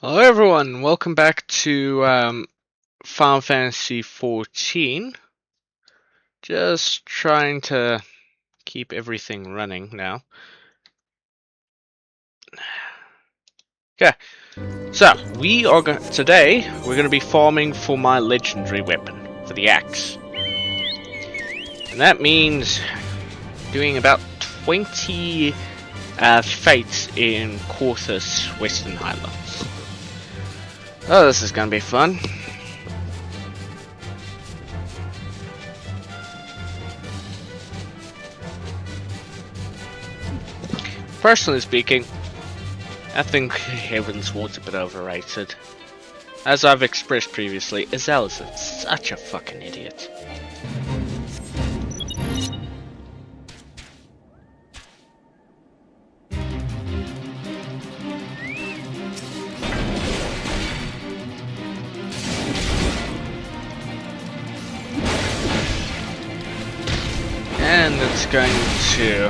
Hello everyone, welcome back to Final Fantasy XIV. Just trying to keep everything running now. Okay, so today we're going to be farming for my legendary weapon, for the axe. And that means doing about 20 fates in Corthus, Western Highlands. Oh, this is going to be fun. Personally speaking, I think Heavensward's a bit overrated. As I've expressed previously, Azel is such a fucking idiot. And it's going to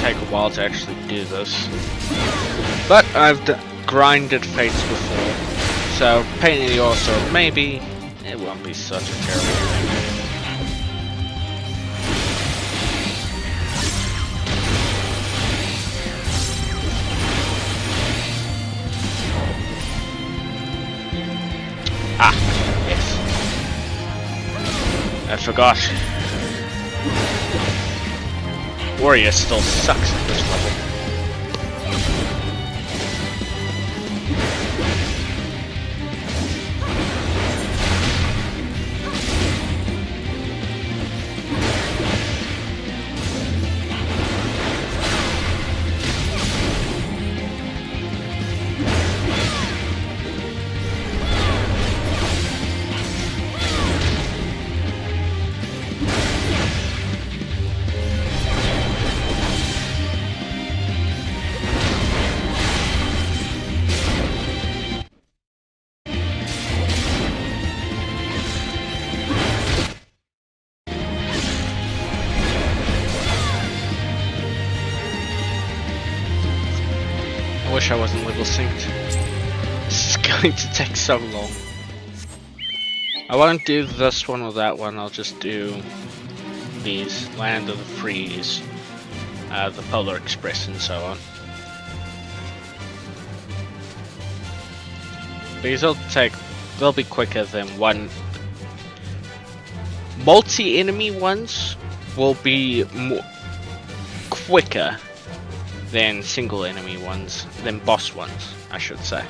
take a while to actually do this. But I've grinded fates before, so pain in the arse, so maybe it won't be such a terrible thing. Ah, yes. I forgot. Warrior still sucks at this level. I wish I wasn't level synced. This is going to take so long. I won't do this one or that one, I'll just do these. Land of the Freeze, the Polar Express and so on. These they'll be quicker than one. Multi-enemy ones will be quicker than single enemy ones, than boss ones, I should say.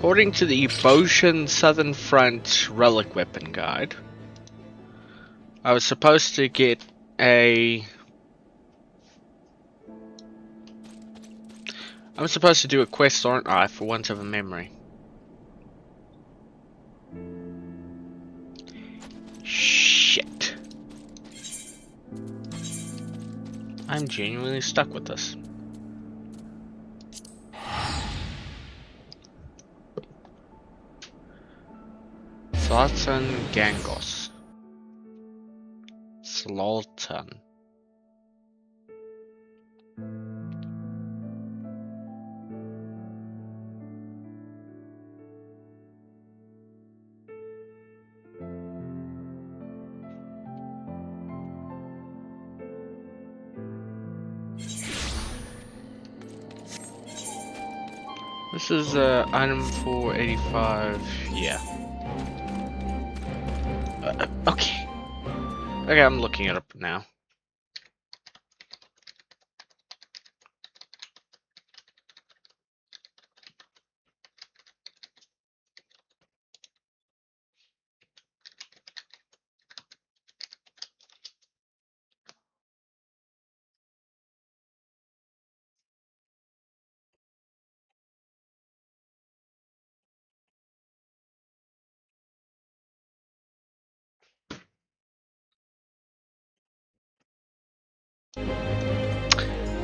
According to the Boshan Southern Front Relic Weapon Guide, I was supposed to get I'm supposed to do a quest, aren't I, for Want of a Memory? Shit. I'm genuinely stuck with this. Zlatan Gangos. Zlatan. This is item 485. Yeah. Okay. Okay, I'm looking it up now.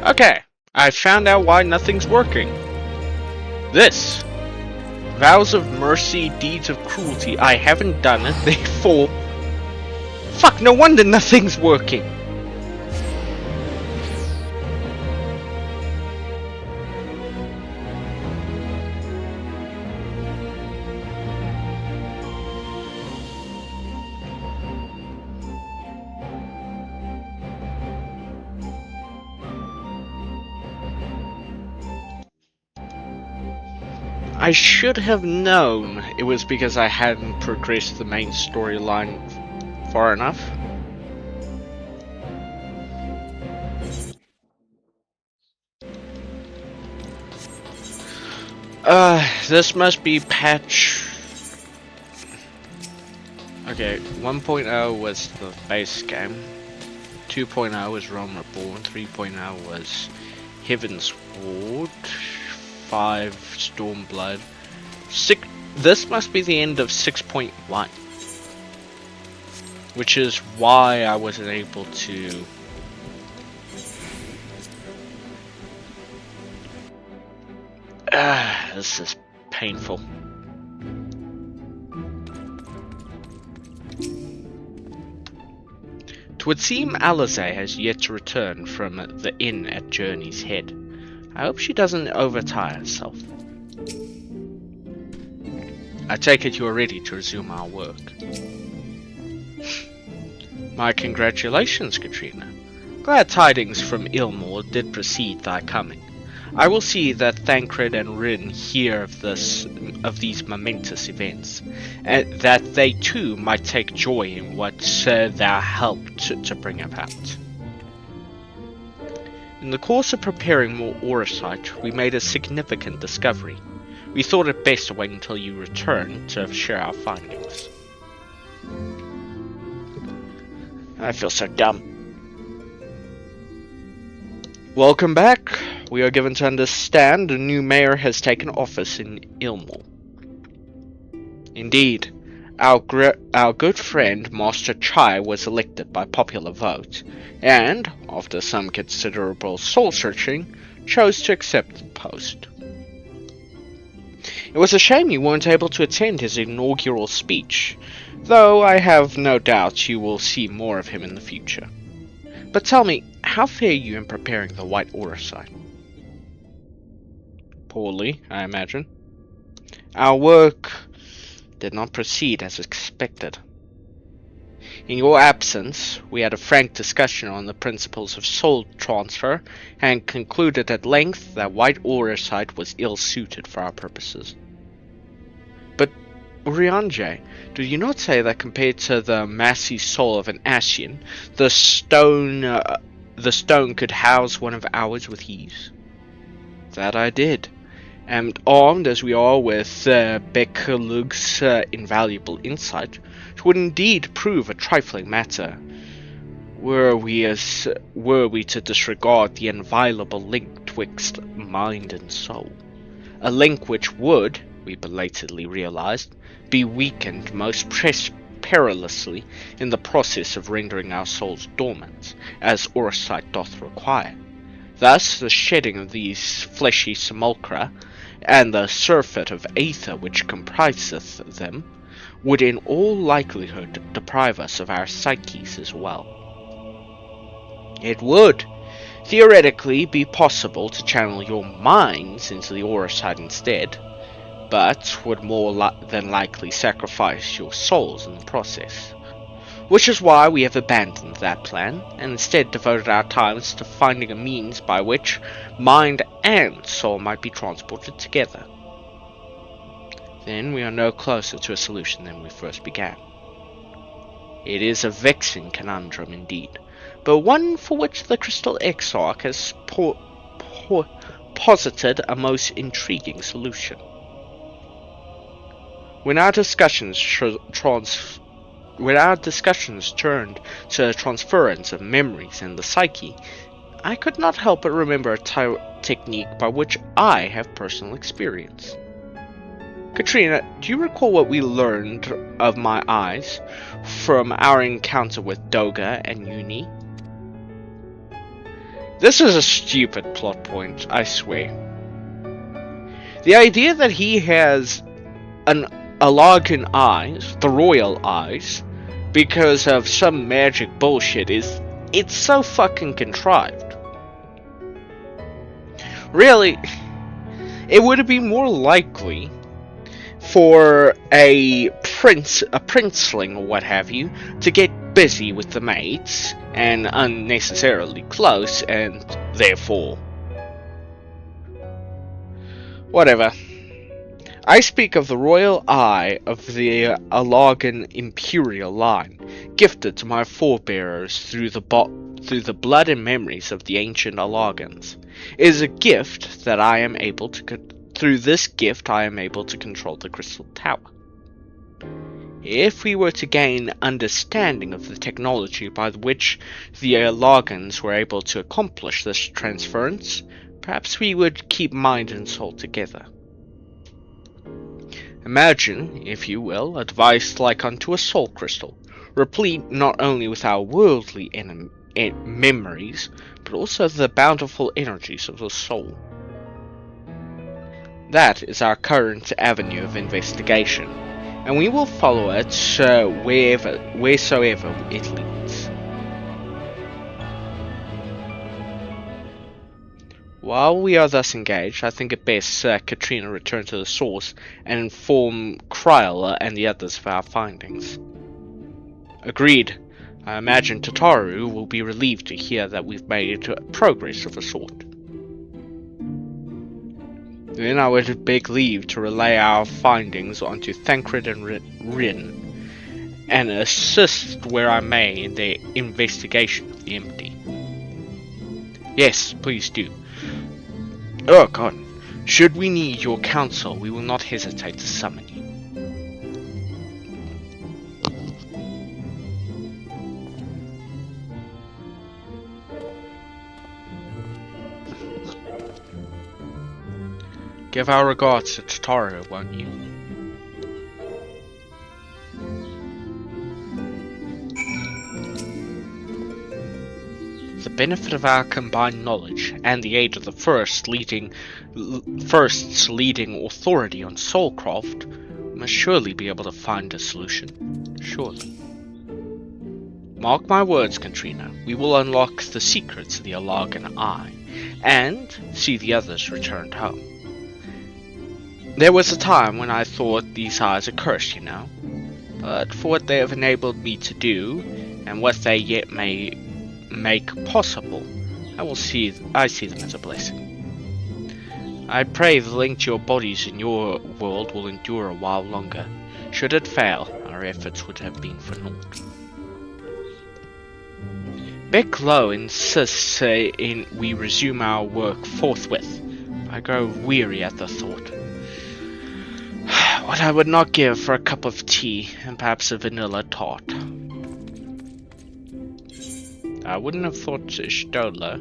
Okay, I found out why nothing's working. This. Vows of mercy, deeds of cruelty. I haven't done it, therefore... Fuck, no wonder nothing's working. I should have known it was because I hadn't progressed the main storyline far enough. This must be patch... Okay, 1.0 was the base game. 2.0 was Realm Reborn. 3.0 was Heaven's Ward. 5 Stormblood. This must be the end of 6.1, which is why I wasn't able to this is painful. It would seem Alisaie has yet to return from the inn at Journey's Head. I hope she doesn't overtire herself. I take it you are ready to resume our work. My congratulations, Katrina. Glad tidings from Ilmore did precede thy coming. I will see that Thancred and Rin hear of these momentous events, and that they too might take joy in what thou helped to bring about. In the course of preparing more Auracite, we made a significant discovery. We thought it best to wait until you return to share our findings. I feel so dumb. Welcome back. We are given to understand a new mayor has taken office in Ilmore. Indeed, our good friend Master Chai was elected by popular vote, and, after some considerable soul-searching, chose to accept the post. It was a shame you weren't able to attend his inaugural speech, though I have no doubt you will see more of him in the future. But tell me, how fare you in preparing the White Auracite? Poorly, I imagine. Our work did not proceed as expected. In your absence, we had a frank discussion on the principles of soul transfer, and concluded at length that White Auracite was ill-suited for our purposes. But, Urianger, do you not say that compared to the massy soul of an Ascian, the stone could house one of ours with ease? That I did, And armed as we are with Bekelug's invaluable insight, it would indeed prove a trifling matter were we to disregard the inviolable link twixt mind and soul. A link which would, we belatedly realized, be weakened most perilously in the process of rendering our souls dormant, as Orosite doth require. Thus, the shedding of these fleshy simulacra, and the surfeit of aether which compriseth them, would in all likelihood deprive us of our psyches as well. It would, theoretically, be possible to channel your minds into the Orosite instead, but would more than likely sacrifice your souls in the process. Which is why we have abandoned that plan, and instead devoted our times to finding a means by which mind and soul might be transported together. Then we are no closer to a solution than we first began. It is a vexing conundrum indeed, but one for which the Crystal Exarch has posited a most intriguing solution. When our discussions turned to the transference of memories and the psyche, I could not help but remember a technique by which I have personal experience. Katrina, do you recall what we learned of my eyes from our encounter with Doga and Uni? This is a stupid plot point, I swear. The idea that he has an Alargan eyes, the royal eyes, because of some magic bullshit it's so fucking contrived. Really, it would be more likely for a princeling or what have you to get busy with the maids and unnecessarily close, and therefore whatever. I speak of the royal eye of the Alargan imperial line, gifted to my forebears through the blood and memories of the ancient Alargans. It is a gift that I am able to through this gift I am able to control the Crystal Tower. If we were to gain understanding of the technology by which the Alargans were able to accomplish this transference, perhaps we would keep mind and soul together. Imagine, if you will, a device like unto a soul crystal, replete not only with our worldly memories, but also the bountiful energies of the soul. That is our current avenue of investigation, and we will follow it wheresoever it leads. While we are thus engaged, I think it best Katrina return to the source and inform Cryla and the others of our findings. Agreed. I imagine Tataru will be relieved to hear that we've made progress of a sort. Then I would beg leave to relay our findings onto Thancred and Rin, and assist where I may in their investigation of the empty. Yes, please do. Oh God, should we need your counsel, we will not hesitate to summon you. Give our regards to Tataru, won't you? The benefit of our combined knowledge, and the aid of the first's leading authority on Soulcraft, must surely be able to find a solution. Surely. Mark my words, Katrina, we will unlock the secrets of the Alargan Eye, and see the others returned home. There was a time when I thought these eyes a curse, you know, but for what they have enabled me to do, and what they yet may make possible, I see them as a blessing. I pray the link to your bodies in your world will endure a while longer. Should it fail, our efforts would have been for naught. Beck Low insists we resume our work forthwith. I grow weary at the thought. What I would not give for a cup of tea and perhaps a vanilla tart. I wouldn't have thought Stola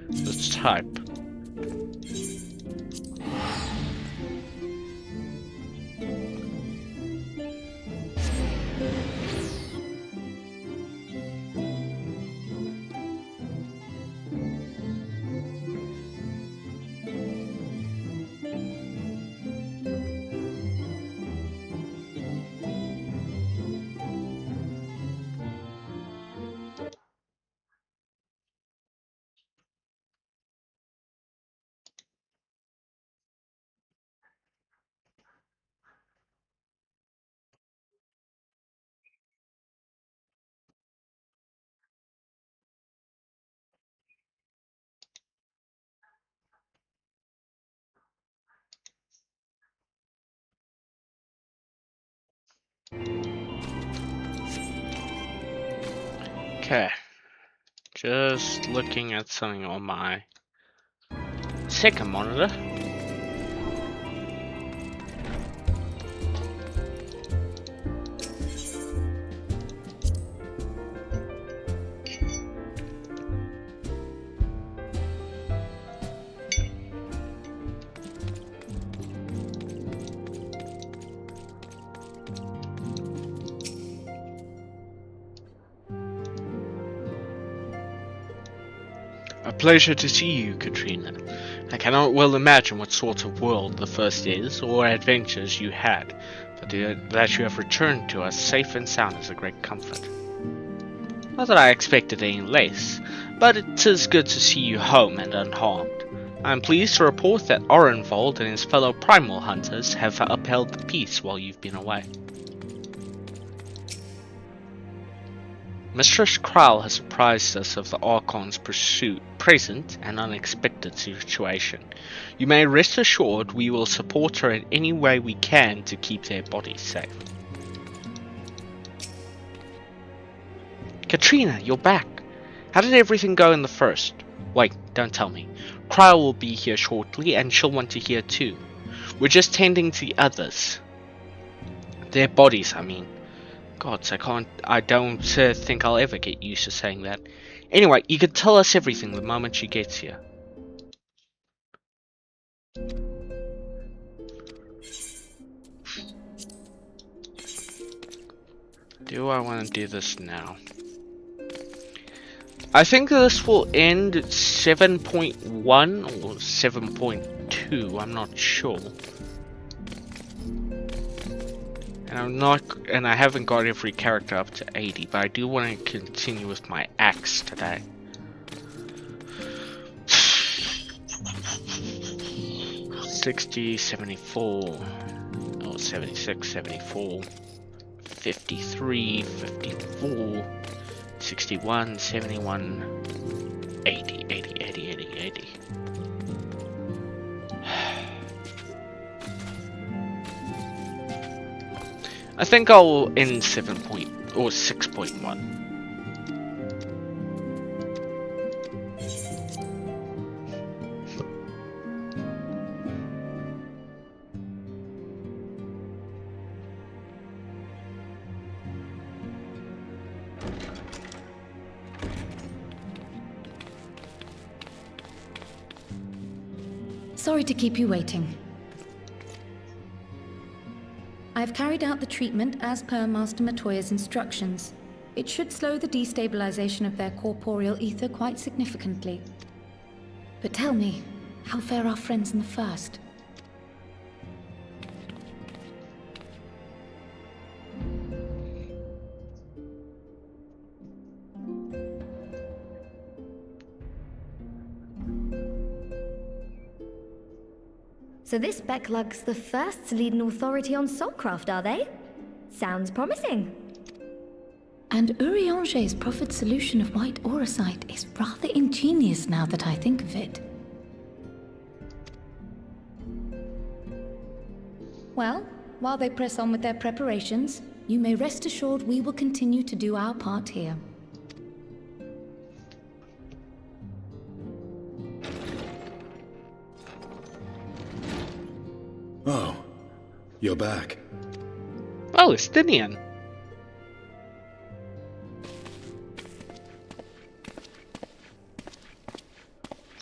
was type. Okay, just looking at something on my second monitor. A pleasure to see you, Katrina. I cannot well imagine what sort of world the first is, or adventures you had, but that you have returned to us safe and sound is a great comfort. Not that I expected any less, but it is good to see you home and unharmed. I am pleased to report that Orenvold and his fellow primal hunters have upheld the peace while you've been away. Mistress Kral has apprised us of the Archon's present and unexpected situation. You may rest assured we will support her in any way we can to keep their bodies safe. Katrina, you're back. How did everything go in the first? Wait, don't tell me. Kral will be here shortly and she'll want to hear too. We're just tending to the others. Their bodies, I mean. Gods, I don't think I'll ever get used to saying that. Anyway, you can tell us everything the moment she gets here. Do I want to do this now? I think this will end at 7.1 or 7.2, I'm not sure. And I haven't got every character up to 80, but I do want to continue with my axe today. $60, 74, oh, 76, 74, 53, 54, 61, 71, 80, 80, 80, 80, 80. I think I'll end 6.1. Sorry to keep you waiting. I've carried out the treatment as per Master Matoya's instructions. It should slow the destabilization of their corporeal ether quite significantly. But tell me, how fare our friends in the first? So this Becklug's the first to lead an authority on soulcraft, are they? Sounds promising. And Urianger's proffered solution of white auracite is rather ingenious now that I think of it. Well, while they press on with their preparations, you may rest assured we will continue to do our part here. Oh, you're back. Oh, Estinian.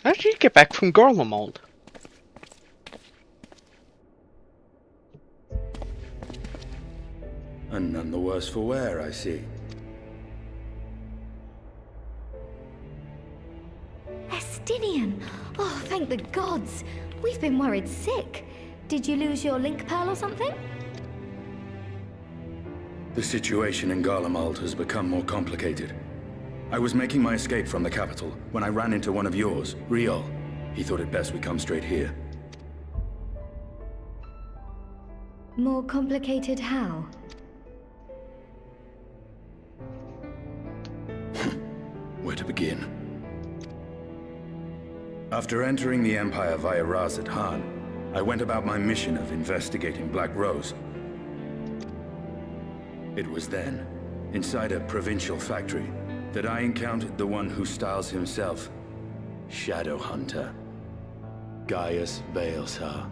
How did you get back from Garlemald? And none the worse for wear, I see. Estinian! Oh, thank the gods! We've been worried sick. Did you lose your link pearl or something? The situation in Garlemald has become more complicated. I was making my escape from the capital when I ran into one of yours, Riol. He thought it best we come straight here. More complicated how? Where to begin? After entering the Empire via Razat Han, I went about my mission of investigating Black Rose. It was then, inside a provincial factory, that I encountered the one who styles himself Shadowhunter, Gaius Baelsar.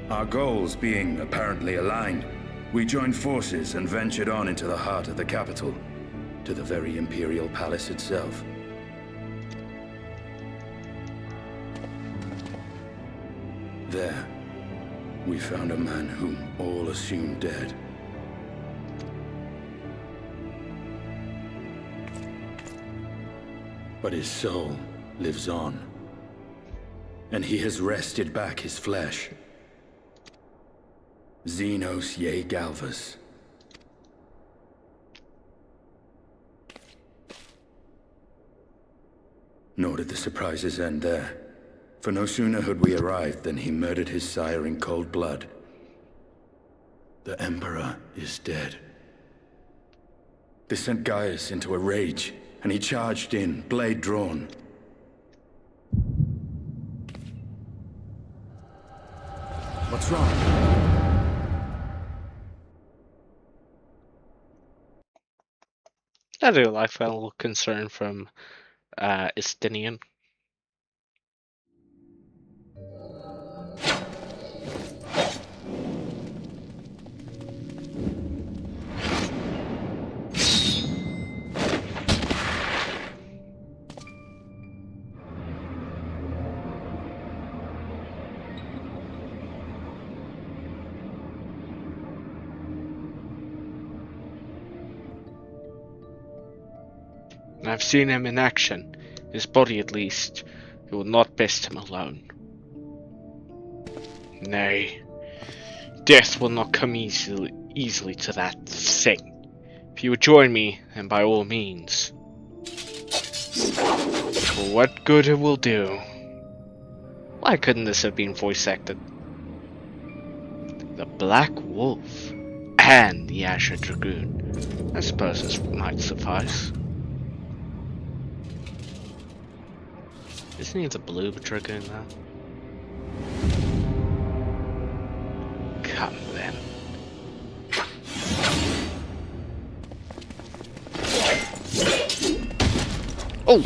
Our goals being apparently aligned, we joined forces and ventured on into the heart of the capital, to the very Imperial Palace itself. There, we found a man whom all assumed dead. But his soul lives on, and he has wrested back his flesh. Xenos Ye Galvus. Nor did the surprises end there, for no sooner had we arrived than he murdered his sire in cold blood. The Emperor is dead. This sent Gaius into a rage, and he charged in, blade drawn. What's wrong? I do like that little concern from Estinian. I've seen him in action. His body, at least. You will not best him alone. Nay, death will not come easily to that thing. If you would join me, then by all means. For what good it will do. Why couldn't this have been voice acted? The Black Wolf and the Azure Dragoon. I suppose this might suffice. Isn't he the Blue Dragoon now? Come then. Oh!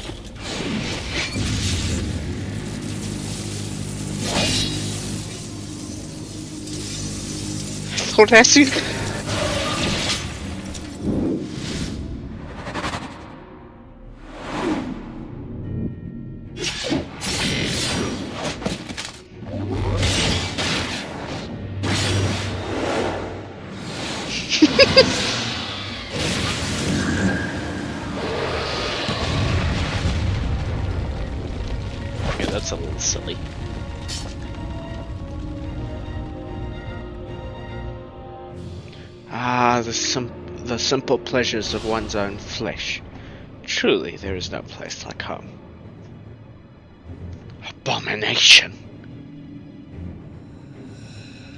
I thought I seen. That's a little silly. Ah, the simple pleasures of one's own flesh. Truly, there is no place like home. Abomination!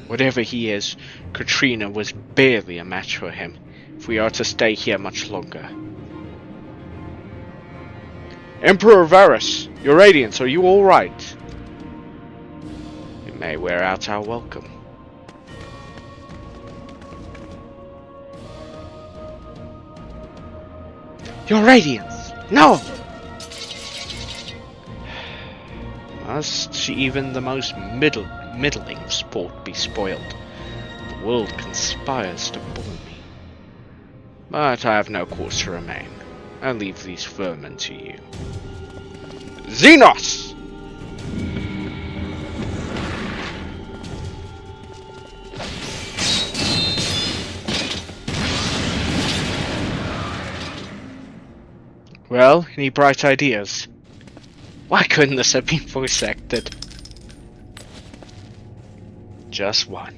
Whatever he is, Katrina was barely a match for him, if we are to stay here much longer. Emperor Varus, your Radiance, are you alright? We may wear out our welcome. Your Radiance! No! Must even the most middling middling sport be spoiled. The world conspires to bully me. But I have no cause to remain. I leave these vermin to you. Xenos! Well, any bright ideas? Why couldn't this have been voice acted? Just one.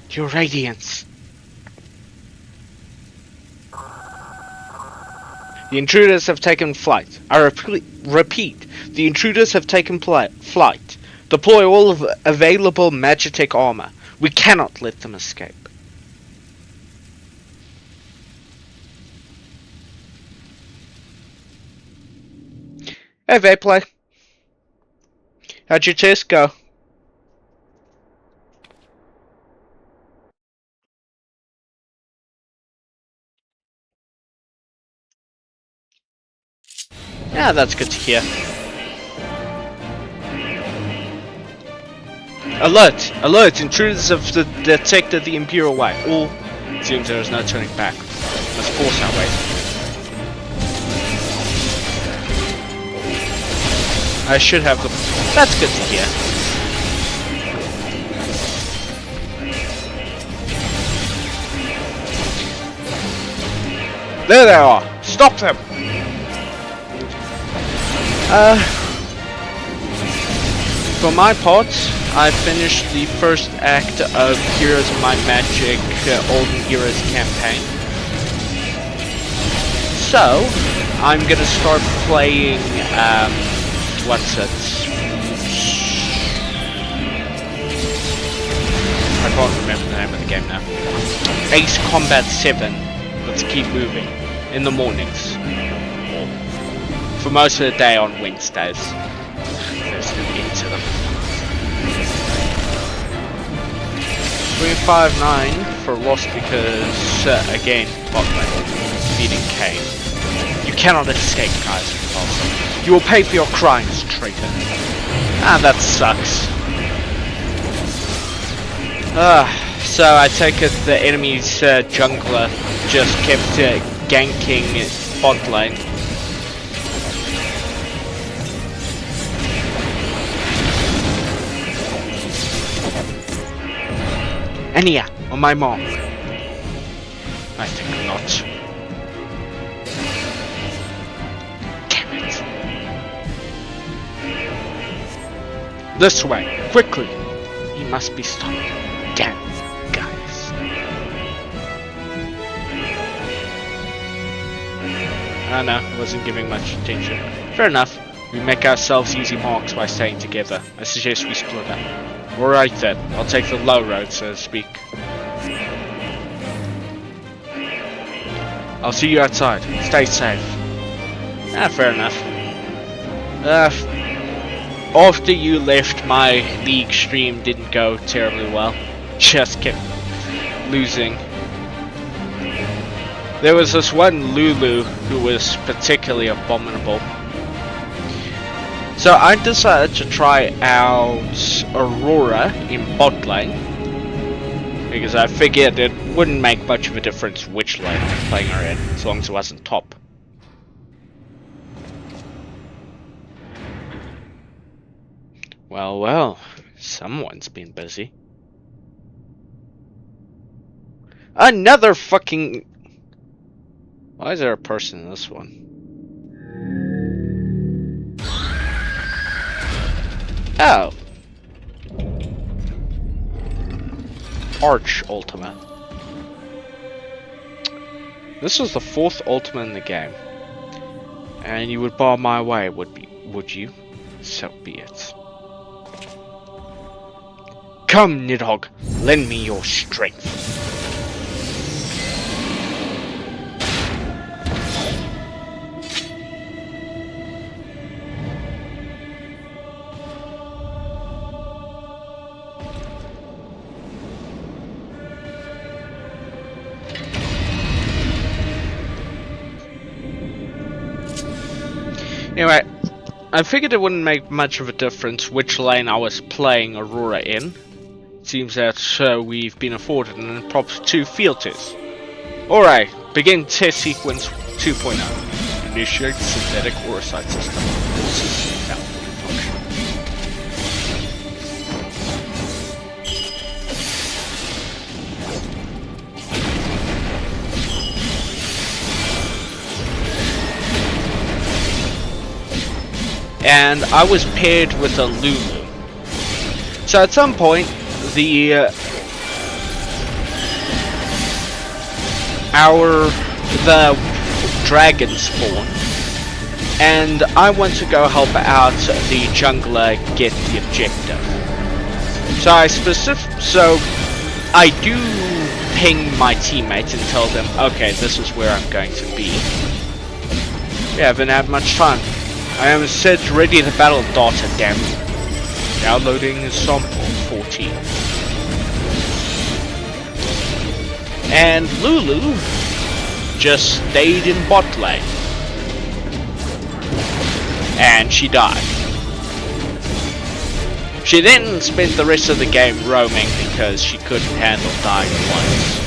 Your radiance. The intruders have taken flight. I repeat, the intruders have taken flight. Deploy all of available Magitech armor. We cannot let them escape. Hey, Vapeplay. How'd your test go? Yeah, that's good to hear. Alert! Alert! Intruders have detected the Imperial Way. All seems there is no turning back. Must force our way. I should have the... That's good to hear. There they are! Stop them! For my part, I finished the first act of Heroes of Might and Magic Olden Heroes campaign. So, I'm gonna start playing, what's it? I can't remember the name of the game now. Ace Combat 7. Let's keep moving. In the mornings. For most of the day on Wednesdays. There's no end to them. 359 for lost because, again, botlane. Beating Kane. You cannot escape, guys. Also, you will pay for your crimes, traitor. Ah, that sucks. So I take it the enemy's jungler just kept ganking bot lane. Anya, on my mark. I think not. Damn it. This way, quickly. He must be stopped. Damn, guys. I know, wasn't giving much attention. Fair enough. We make ourselves easy marks by staying together. I suggest we split up. Alright then, I'll take the low road, so to speak. I'll see you outside. Stay safe. Ah, fair enough. After you left, my League stream didn't go terribly well. Just kept losing. There was this one Lulu who was particularly abominable. So I decided to try out Aurora in bot lane. Because I figured it wouldn't make much of a difference which lane I was playing her in, as long as it wasn't top. Well, well, someone's been busy. Another fucking... Why is there a person in this one? Oh. Arch Ultima. This was the 4th Ultima in the game. And you would bar my way, would you? So be it. Come, Nidhogg, lend me your strength. Anyway, I figured it wouldn't make much of a difference which lane I was playing Aurora in. Seems that we've been afforded an impromptu field test. Alright, begin test sequence 2.0. Initiate synthetic Aurosite system. System malfunction. And I was paired with a Lulu. So at some point, the dragon spawned, and I want to go help out the jungler get the objective. So I do ping my teammates and tell them, okay, this is where I'm going to be. We haven't had much time. I am set ready to battle data, damn it. Downloading sample 14. And Lulu just stayed in bot lane. And she died. She then spent the rest of the game roaming because she couldn't handle dying once.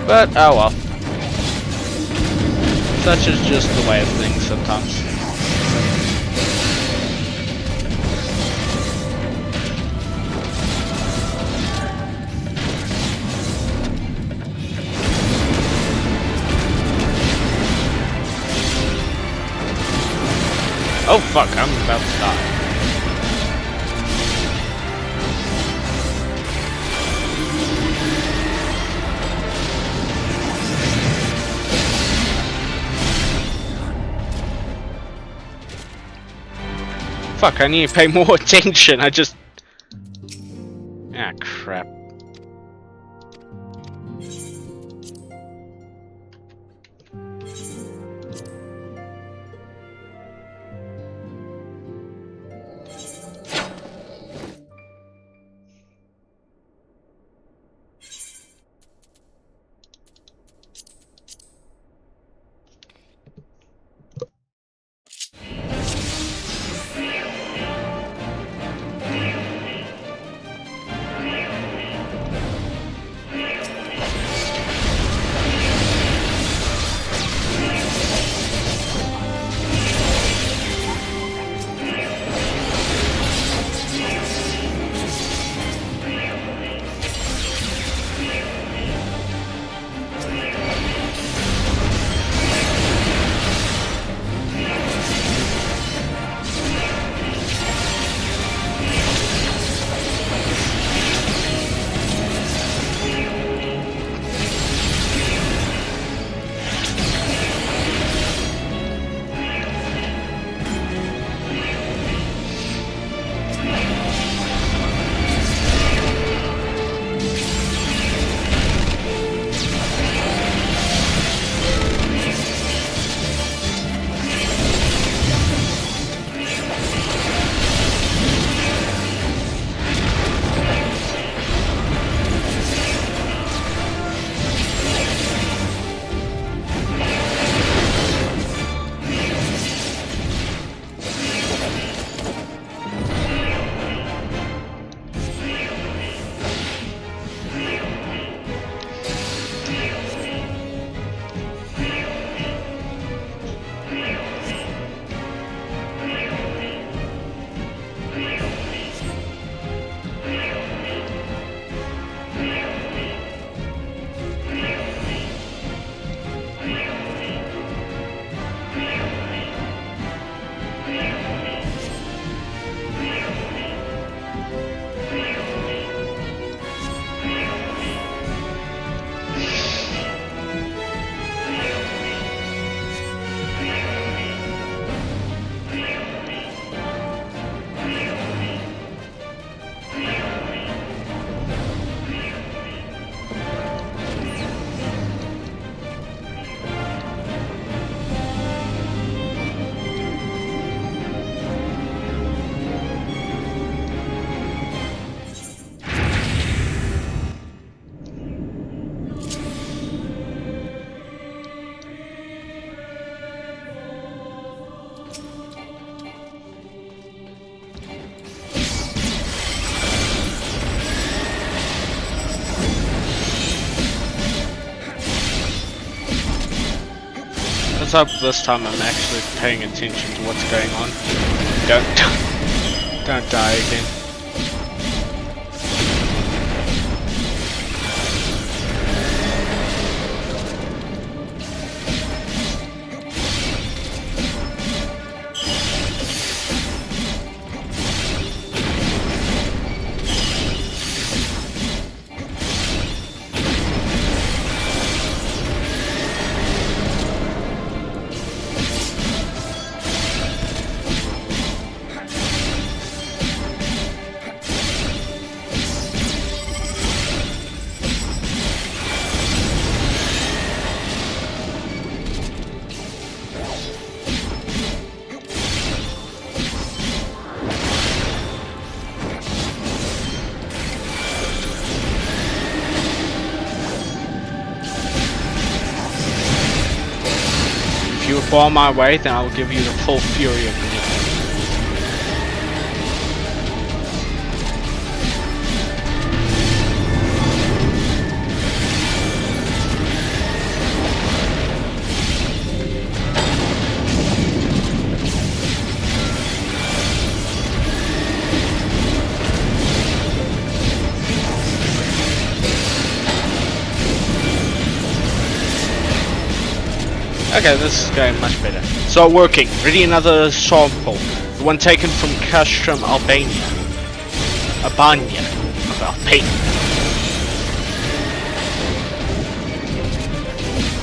But, oh well. Such is just the way of things sometimes. Oh fuck, I'm about to die. Fuck, I need to pay more attention, I just... Ah, crap. Let's hope this time I'm actually paying attention to what's going on. Don't die again. If you fall my way, then I will give you the full fury of me. Okay, this is going much better. So working. Ready another sample. The one taken from Castrum, Albania. Albania. I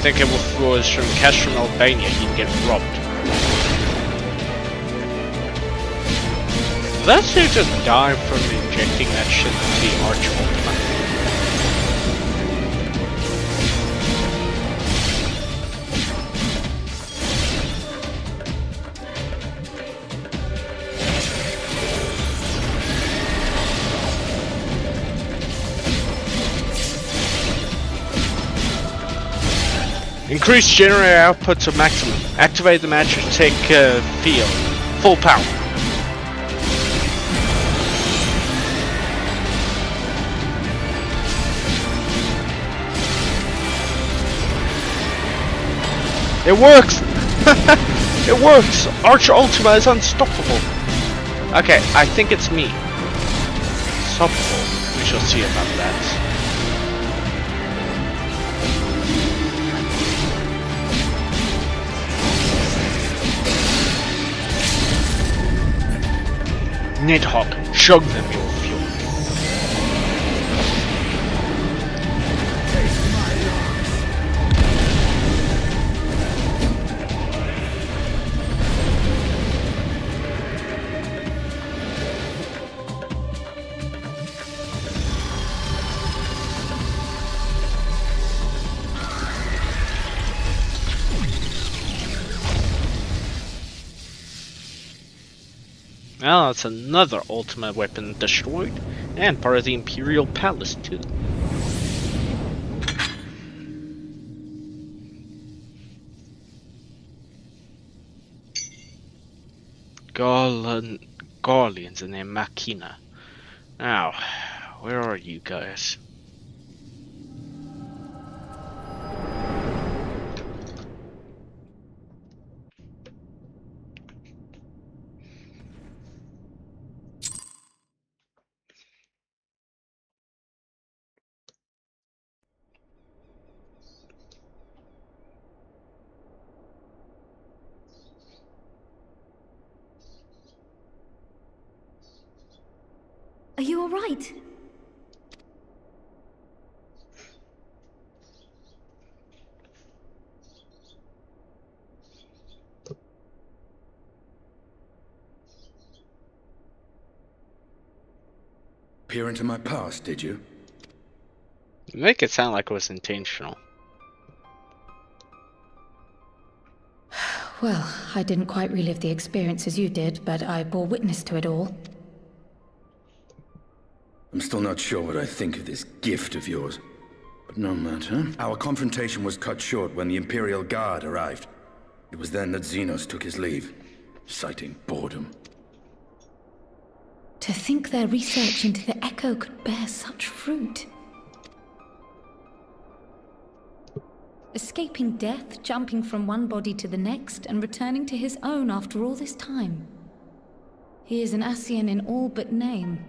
think if it was from Castrum, Albania, he'd get robbed. Did that dude just die from injecting that shit into the Arch Ultima? Increase generator output to maximum. Activate the Magitech field. Full power. It works! It works! Arch Ultima is unstoppable. Okay, I think it's me. Unstoppable. We shall see about that. Nidhogg, show them your fury. Well, that's another Ultima weapon destroyed, and part of the Imperial Palace too. Garleans and their Machina. Now, where are you guys? Are you all right? Peer into my past, did you? Make it sound like it was intentional. Well, I didn't quite relive the experience as you did, but I bore witness to it all. I'm still not sure what I think of this gift of yours. But no matter. Our confrontation was cut short when the Imperial Guard arrived. It was then that Xenos took his leave, citing boredom. To think their research into the Echo could bear such fruit. Escaping death, jumping from one body to the next, and returning to his own after all this time. He is an Ascian in all but name.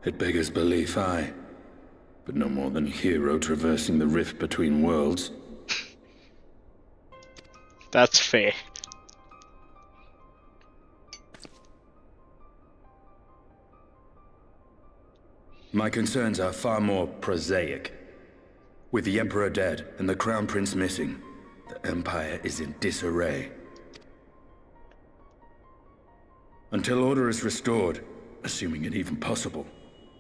It beggars belief, aye. But no more than a hero traversing the rift between worlds. That's fair. My concerns are far more prosaic. With the Emperor dead and the Crown Prince missing, the Empire is in disarray. Until order is restored, assuming it even possible,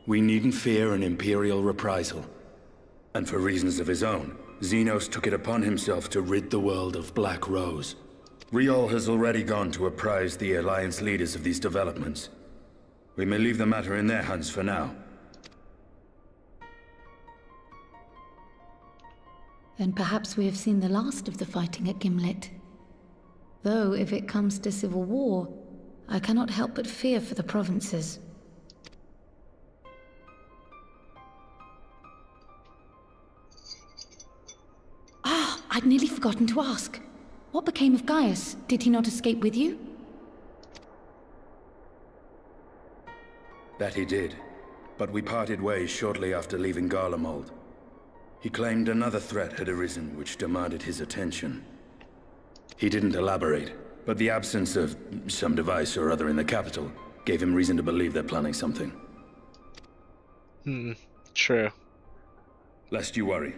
we needn't fear an Imperial reprisal. And for reasons of his own, Xenos took it upon himself to rid the world of Black Rose. Riol has already gone to apprise the Alliance leaders of these developments. We may leave the matter in their hands for now. Then perhaps we have seen the last of the fighting at Gimlet. Though, if it comes to civil war, I cannot help but fear for the provinces. I'd nearly forgotten to ask. What became of Gaius? Did he not escape with you? That he did, but we parted ways shortly after leaving Garlemald. He claimed another threat had arisen which demanded his attention. He didn't elaborate, but the absence of some device or other in the capital gave him reason to believe they're planning something. True. Lest you worry.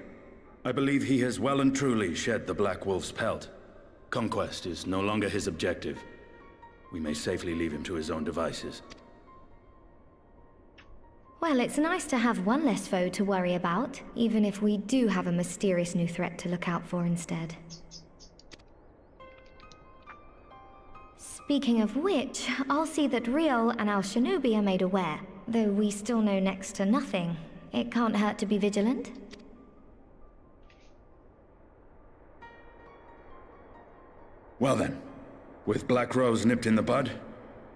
I believe he has well and truly shed the Black Wolf's pelt. Conquest is no longer his objective. We may safely leave him to his own devices. Well, it's nice to have one less foe to worry about, even if we do have a mysterious new threat to look out for instead. Speaking of which, I'll see that Riol and Al Shinobi are made aware. Though we still know next to nothing, it can't hurt to be vigilant. Well then, with Black Rose nipped in the bud,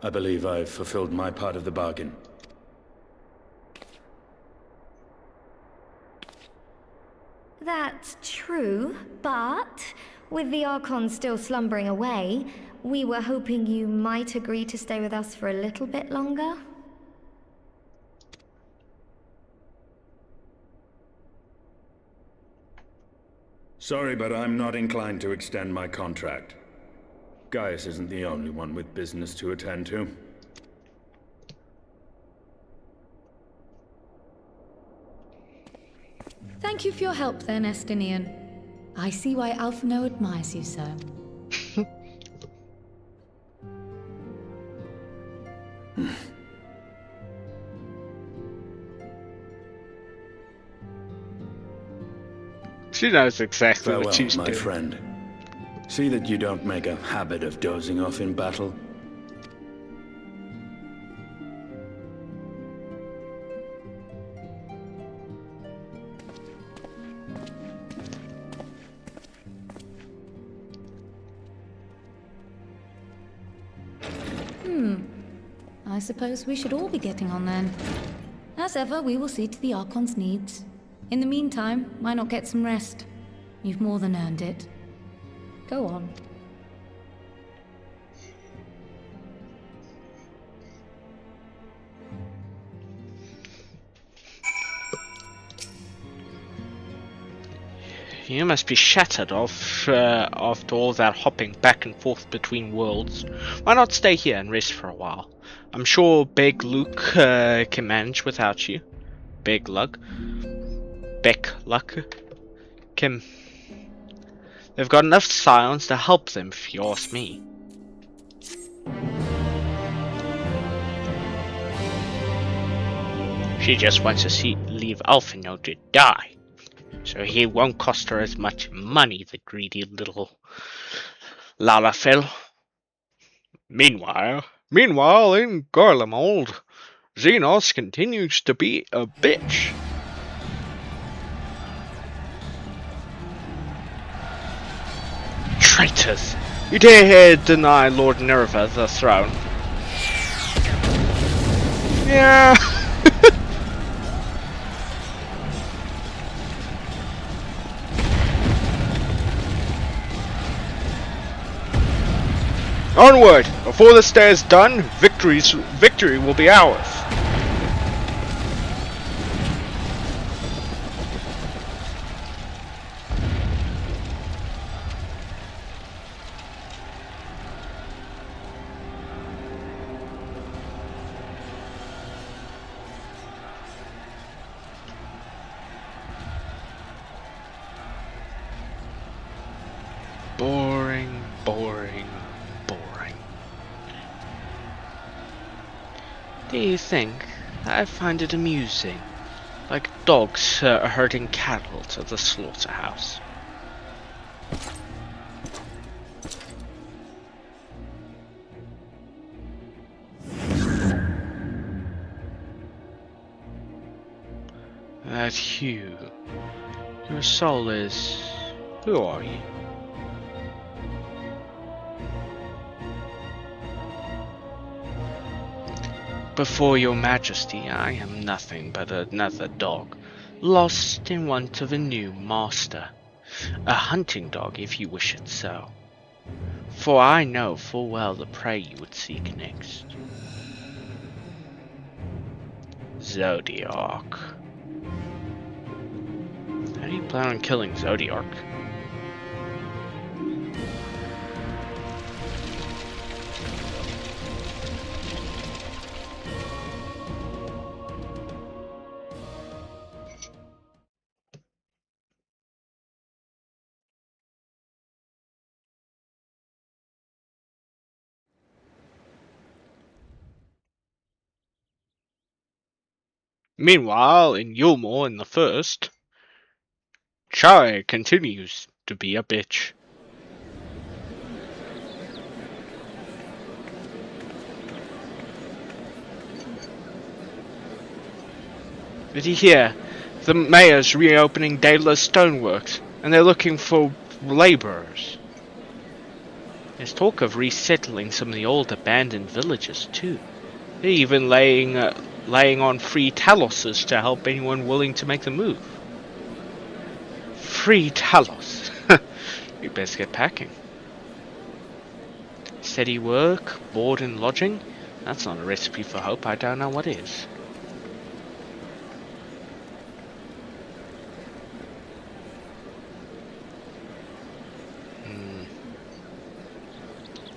I believe I've fulfilled my part of the bargain. That's true, but with the Archon still slumbering away, we were hoping you might agree to stay with us for a little bit longer. Sorry, but I'm not inclined to extend my contract. Gaius isn't the only one with business to attend to. Thank you for your help then, Estinian. I see why Alphinaud admires you so. She knows exactly Farewell, what she's my doing. friend. See that you don't make a habit of dozing off in battle. I suppose we should all be getting on then. As ever, we will see to the Archon's needs. In the meantime, why not get some rest? You've more than earned it. Go on. You must be shattered after all that hopping back and forth between worlds. Why not stay here and rest for a while? I'm sure Big Luke can manage without you. Big Luck. Beck Luck. Kim. They've got enough scions to help them, if you ask me. She just wants to leave Alphinaud to die. So he won't cost her as much money, the greedy little Lalafell. Meanwhile in Garlemald, Xenos continues to be a bitch. Traitors! You dare deny Lord Nerva the throne? Yeah. Onward! Before this day is done, victory will be ours. Boring, boring, boring. Do you think I find it amusing? Like dogs herding cattle to the slaughterhouse. That Hugh. Your soul is... Who are you? Before your majesty, I am nothing but another dog, lost in want of a new master. A hunting dog, if you wish it so. For I know full well the prey you would seek next. Zodiark. How do you plan on killing Zodiark? Meanwhile, in Yulmore in the First, Chai continues to be a bitch. Did you hear? The mayor's reopening Daedalus Stoneworks, and they're looking for laborers. There's talk of resettling some of the old abandoned villages too. They're even laying on free Taloses to help anyone willing to make the move. Free Talos. We best get packing. Steady work, board and lodging. That's not a recipe for hope. I don't know what is.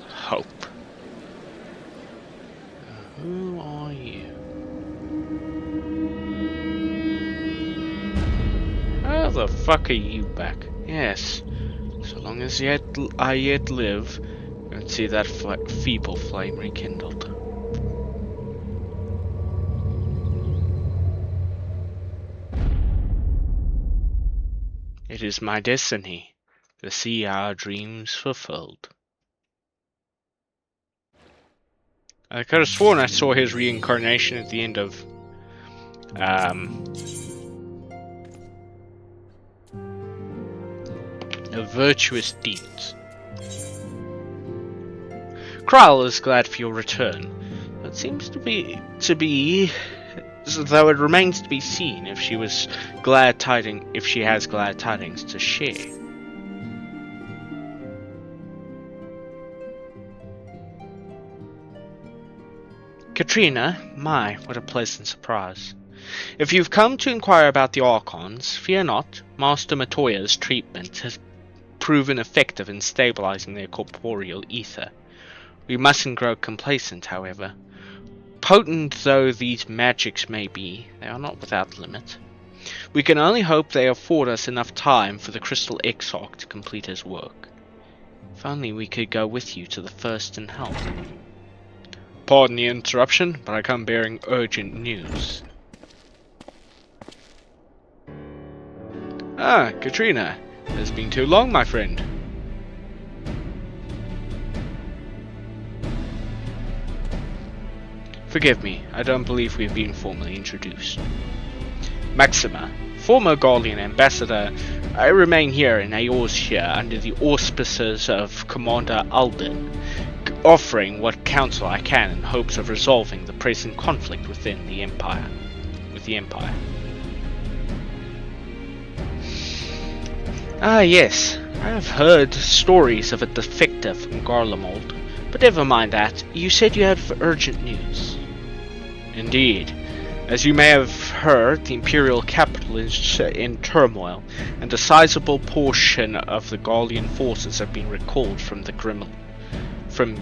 Hope. Who are you? How the fuck are you back? Yes, so long as I yet live, and see that feeble flame rekindled. It is my destiny to see our dreams fulfilled. I could have sworn I saw his reincarnation at the end of Virtuous Deeds. Kral is glad for your return, but seems to be though it remains to be seen if she has glad tidings to share. Katrina, my, what a pleasant surprise. If you've come to inquire about the Archons, fear not. Master Matoya's treatment has proven effective in stabilizing their corporeal ether. We mustn't grow complacent, however. Potent though these magics may be, they are not without limit. We can only hope they afford us enough time for the Crystal Exarch to complete his work. If only we could go with you to the First and help. Pardon the interruption, but I come bearing urgent news. Ah, Katrina. It's been too long, my friend. Forgive me, I don't believe we've been formally introduced. Maxima, former Garlean ambassador, I remain here in Eorzea under the auspices of Commander Alden, offering what counsel I can in hopes of resolving the present conflict within the Empire. Ah yes, I have heard stories of a defector from Garlemald, But never mind that. You said you had urgent news. Indeed. As you may have heard, the Imperial capital is in turmoil, and a sizable portion of the Garlean forces have been recalled from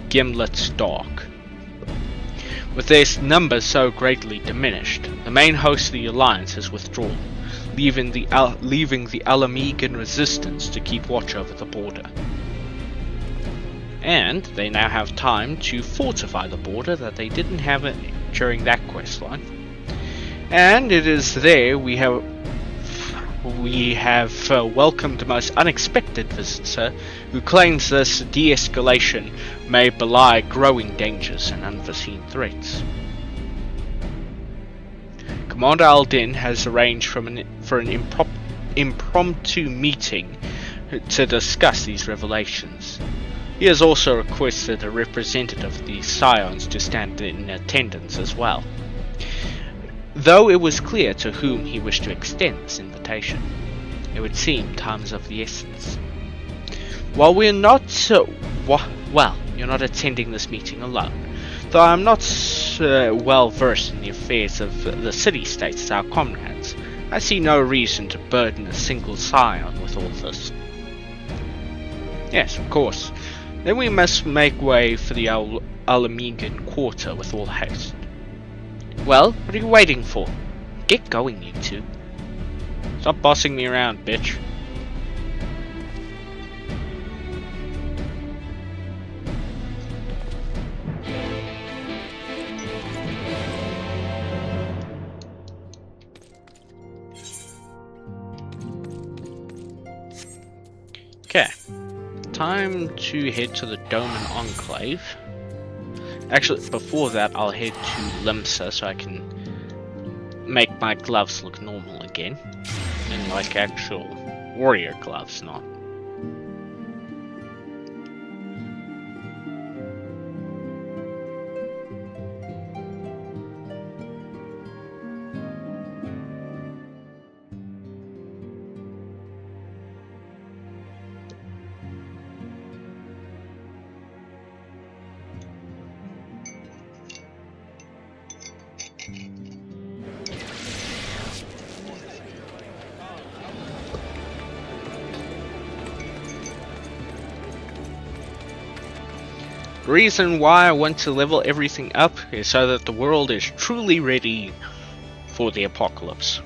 Gimlet's Dock. With their numbers so greatly diminished, the main host of the Alliance has withdrawn, leaving the Alamegan resistance to keep watch over the border. And they now have time to fortify the border that they didn't have during that questline. And it is there we have welcomed the most unexpected visitor, who claims this de-escalation may belie growing dangers and unforeseen threats. Commander Aldin has arranged for an impromptu meeting to discuss these revelations. He has also requested a representative of the Scions to stand in attendance as well, though it was clear to whom he wished to extend this invitation. It would seem time is of the essence. While we're not you're not attending this meeting alone, though I'm not well versed in the affairs of the city-states as our comrades. I see no reason to burden a single Scion with all this. Yes, of course. Then we must make way for the Alamegan quarter with all haste. Well, what are you waiting for? Get going, you two. Stop bossing me around, bitch. Okay. Time to head to the Doman Enclave. Actually, before that, I'll head to Limsa so I can make my gloves look normal again. And like actual warrior gloves, not. The reason why I want to level everything up is so that the world is truly ready for the apocalypse.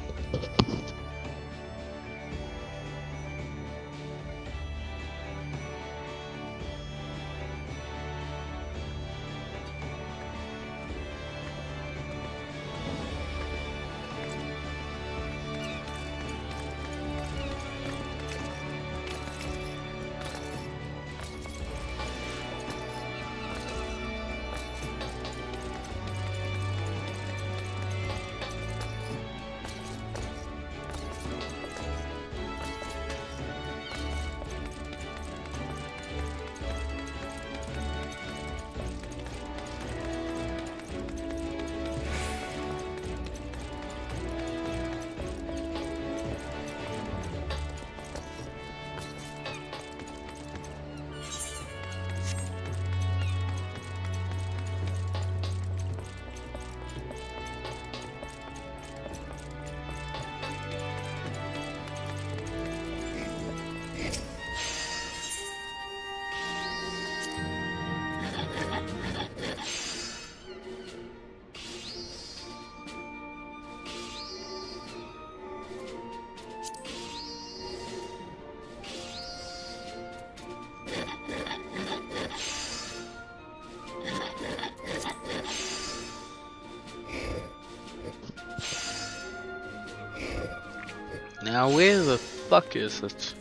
Now where the fuck is it?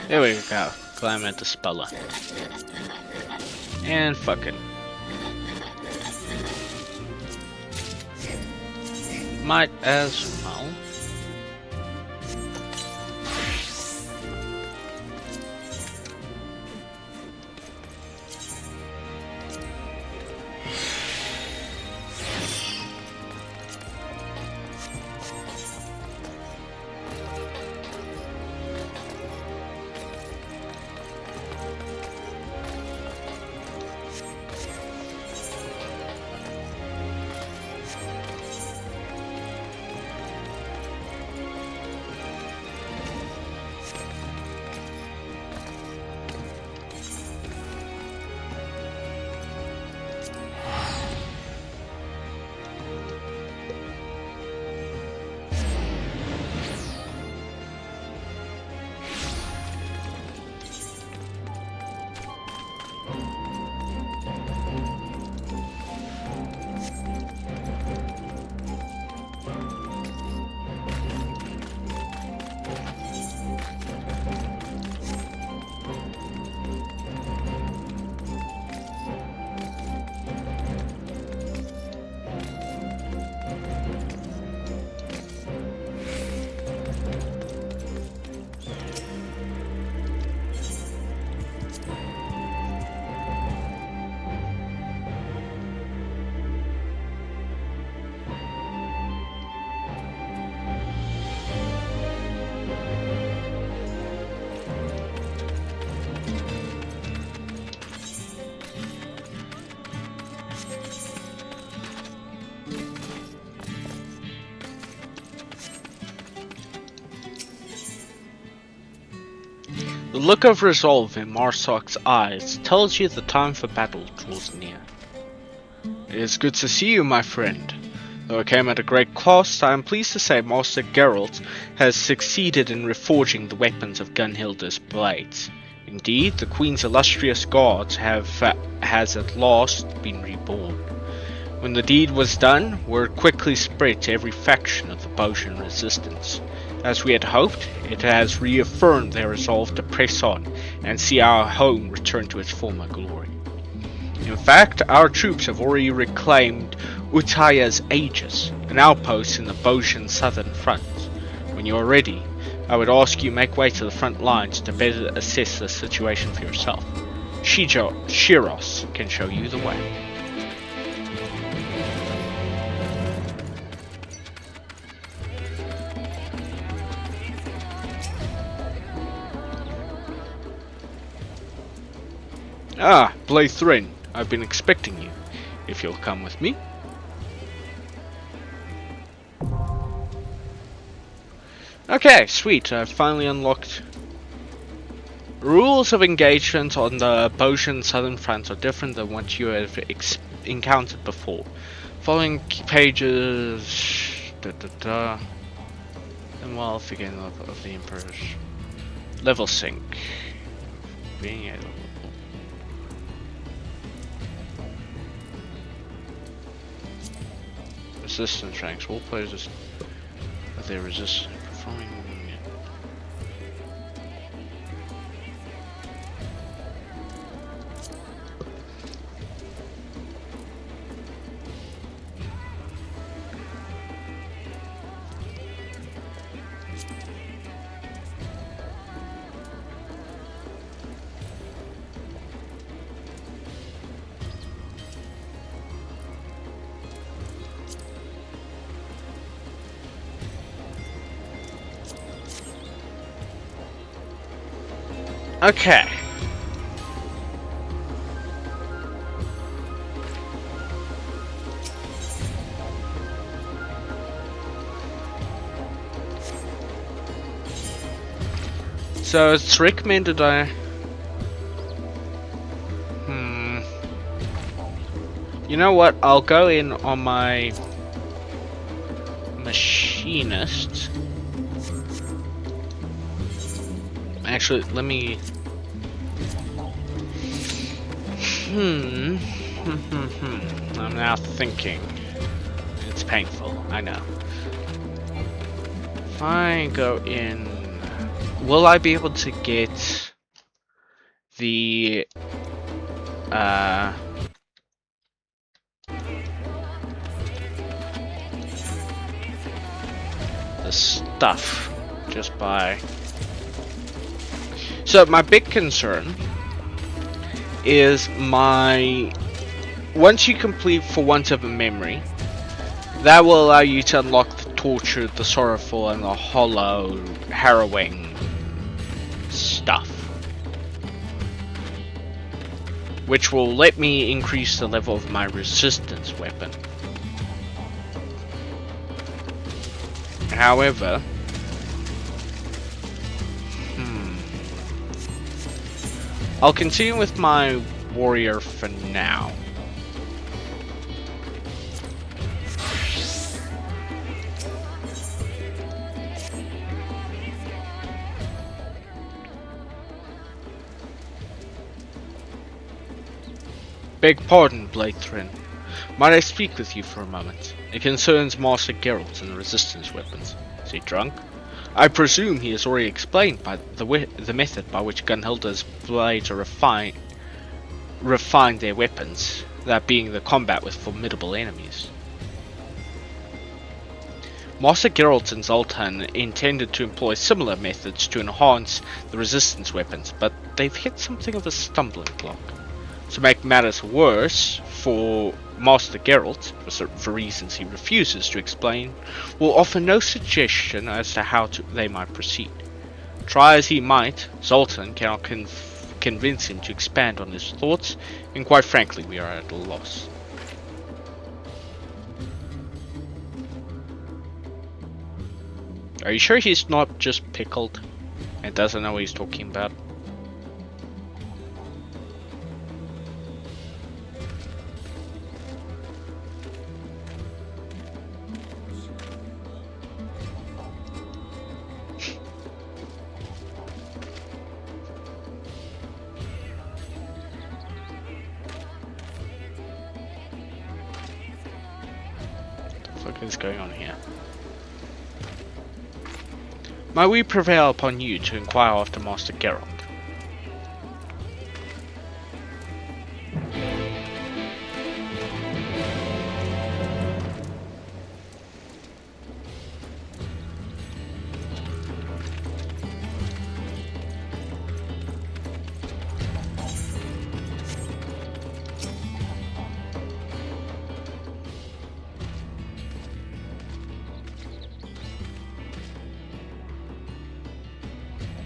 There we go. Climate Dispeller. And fuck it. Might as well. The look of resolve in Marsok's eyes tells you the time for battle draws near. It is good to see you, my friend. Though it came at a great cost, I am pleased to say Master Geralt has succeeded in reforging the weapons of Gunhilda's blades. Indeed, the Queen's illustrious guards has at last been reborn. When the deed was done, word quickly spread to every faction of the Boshan resistance. As we had hoped, it has reaffirmed their resolve to press on and see our home return to its former glory. In fact, our troops have already reclaimed Utaya's Aegis, an outpost in the Boshan southern front. When you are ready, I would ask you make way to the front lines to better assess the situation for yourself. Shiros can show you the way. Ah, Blaithrin, I've been expecting you, if you'll come with me. Okay, sweet, I've finally unlocked. Rules of engagement on the Boshan Southern Front are different than what you have encountered before. Following pages... And wealth again of the Emperor's... Level sync. Being able... Resistance ranks. All players they resist performing. Okay. So it's recommended you know what? I'll go in on my machinist. Actually, let me... I'm now thinking. It's painful, I know. If I go in... Will I be able to get the... the stuff just by... So my big concern is once you complete For Want of a Memory, that will allow you to unlock the Tortured, the Sorrowful, and the Hollow, Harrowing stuff, which will let me increase the level of my resistance weapon. However, I'll continue with my warrior for now. Beg pardon, Blaithrin. Might I speak with you for a moment? It concerns Master Geralt and the resistance weapons. Is he drunk? I presume he has already explained by the method by which Gunhilda's blades are refined their weapons, that being the combat with formidable enemies. Master Geralt and Zoltan intended to employ similar methods to enhance the resistance weapons, but they've hit something of a stumbling block. To make matters worse for Master Geralt, for reasons he refuses to explain, will offer no suggestion as to how they might proceed. Try as he might, Zoltan cannot convince him to expand on his thoughts, and quite frankly we are at a loss. Are you sure he's not just pickled and doesn't know what he's talking about? fuck is going on here? May we prevail upon you to inquire after Master Geralt?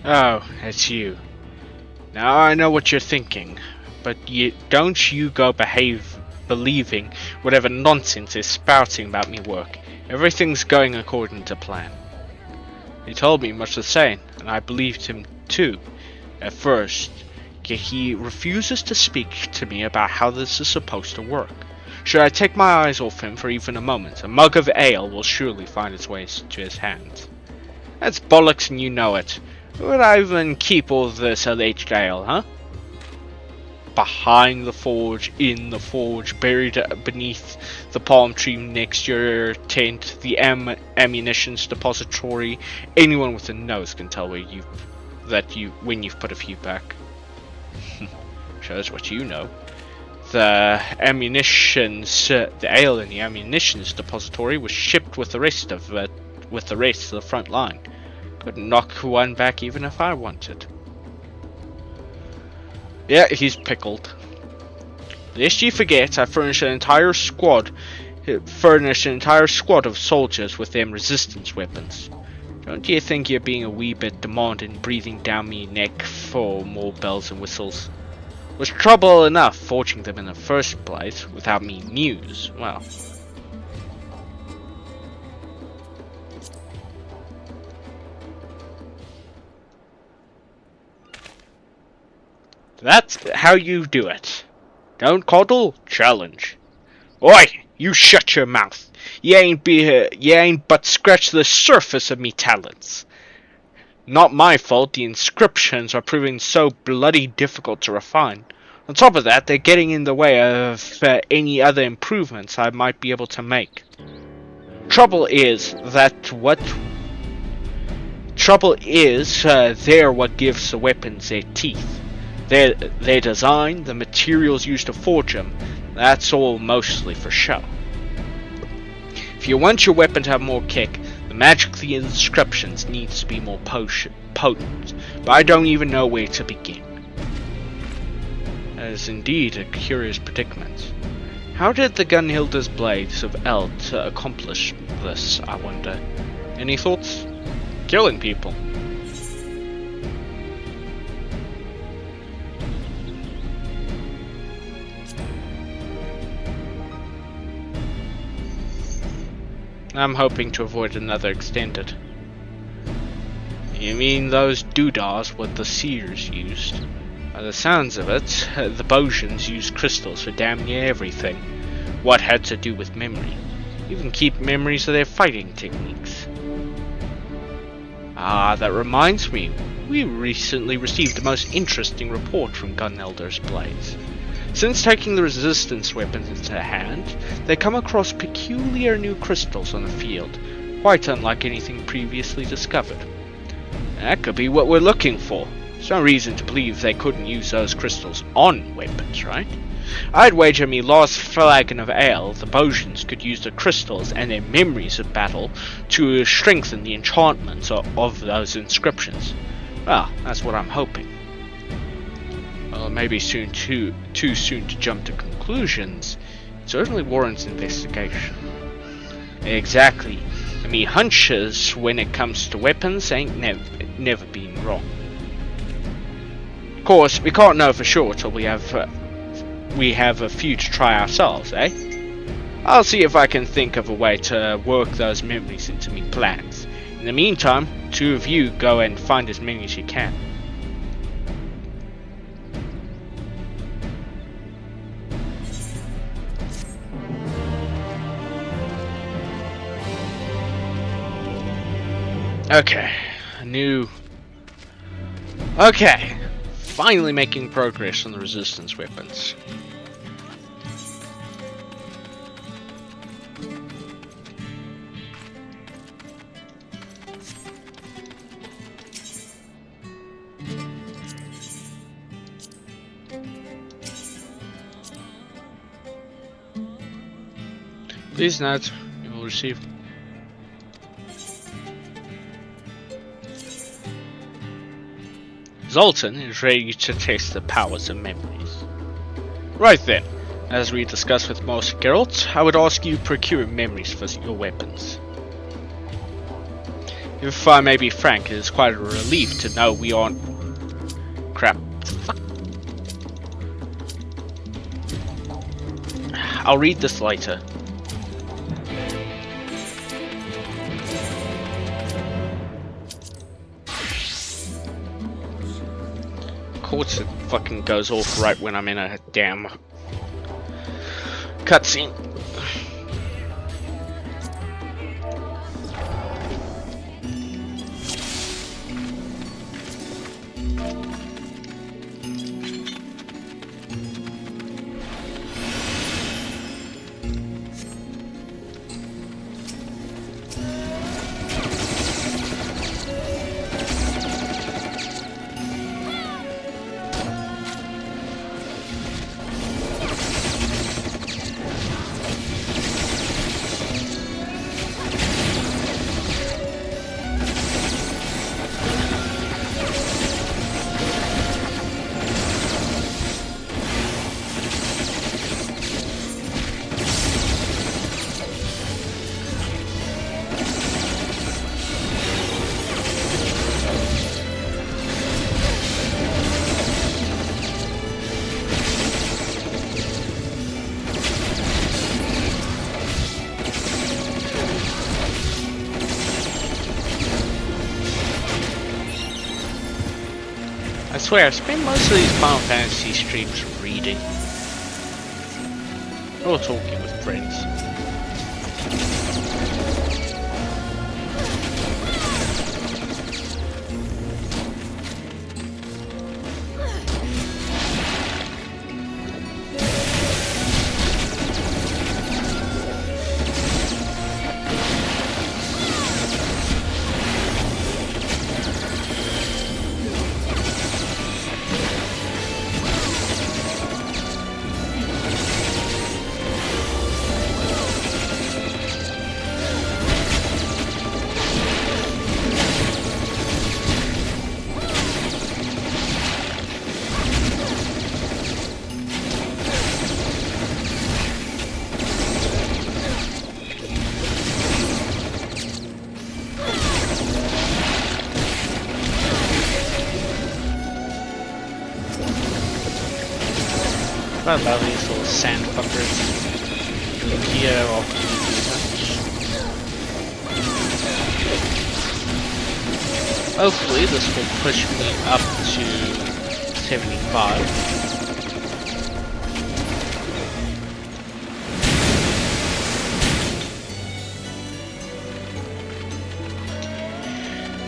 Oh, it's you. Now I know what you're thinking, but don't you go believing whatever nonsense is spouting about me work. Everything's going according to plan. He told me much the same, and I believed him too, at first, yet he refuses to speak to me about how this is supposed to work. Should I take my eyes off him for even a moment, a mug of ale will surely find its way to his hands. That's bollocks and you know it. Would I even keep all this alleged ale, huh? Behind the forge, in the forge, buried beneath the palm tree next to your tent, the ammunitions depository. Anyone with a nose can tell when you've put a few back. Shows what you know. The ale in the ammunitions depository was shipped with the rest of the front line. Couldn't knock one back even if I wanted. Yeah, he's pickled. Lest you forget, I furnished an entire squad of soldiers with them resistance weapons. Don't you think you're being a wee bit demanding, breathing down me neck for more bells and whistles? Was trouble enough forging them in the first place without me news? Well. That's how you do it. Don't coddle, challenge. Oi, you shut your mouth. You ain't but scratched the surface of me talents. Not my fault the inscriptions are proving so bloody difficult to refine. On top of that, they're getting in the way of any other improvements I might be able to make. Trouble is, they're what gives the weapons their teeth. Their design, the materials used to forge them, that's all mostly for show. If you want your weapon to have more kick, the magic of the inscriptions needs to be more potent, but I don't even know where to begin. That is indeed a curious predicament. How did the Gunhilda's Blades of Eld accomplish this, I wonder? Any thoughts? Killing people. I'm hoping to avoid another extended. You mean those doodahs what the seers used? By the sounds of it, the Bojans used crystals for damn near everything. What had to do with memory? Even keep memories of their fighting techniques. Ah, that reminds me. We recently received the most interesting report from Gunhilda's Blades. Since taking the resistance weapons into hand, they come across peculiar new crystals on the field, quite unlike anything previously discovered. That could be what we're looking for. There's no reason to believe they couldn't use those crystals on weapons, right? I'd wager me last flagon of ale the Bojans could use the crystals and their memories of battle to strengthen the enchantments of those inscriptions. Well, that's what I'm hoping. Well, maybe too soon to jump to conclusions. It certainly warrants investigation. Exactly. Me hunches when it comes to weapons ain't never been wrong. Of course, we can't know for sure till we have a few to try ourselves, eh? I'll see if I can think of a way to work those memories into me plans. In the meantime, two of you go and find as many as you can. Okay, finally making progress on the resistance weapons. Please note, you will receive. Zoltan is ready to test the powers of memories. Right then, as we discussed with Master Geralt, I would ask you procure memories for your weapons. If I may be frank, it is quite a relief to know we aren't... Crap. Fuck. I'll read this later. Of course it fucking goes off right when I'm in a damn cutscene. I swear, I spend most of these Final Fantasy streams reading. Or talking with friends. I love these little sand fuckers. Here off hopefully this will push me up to 75.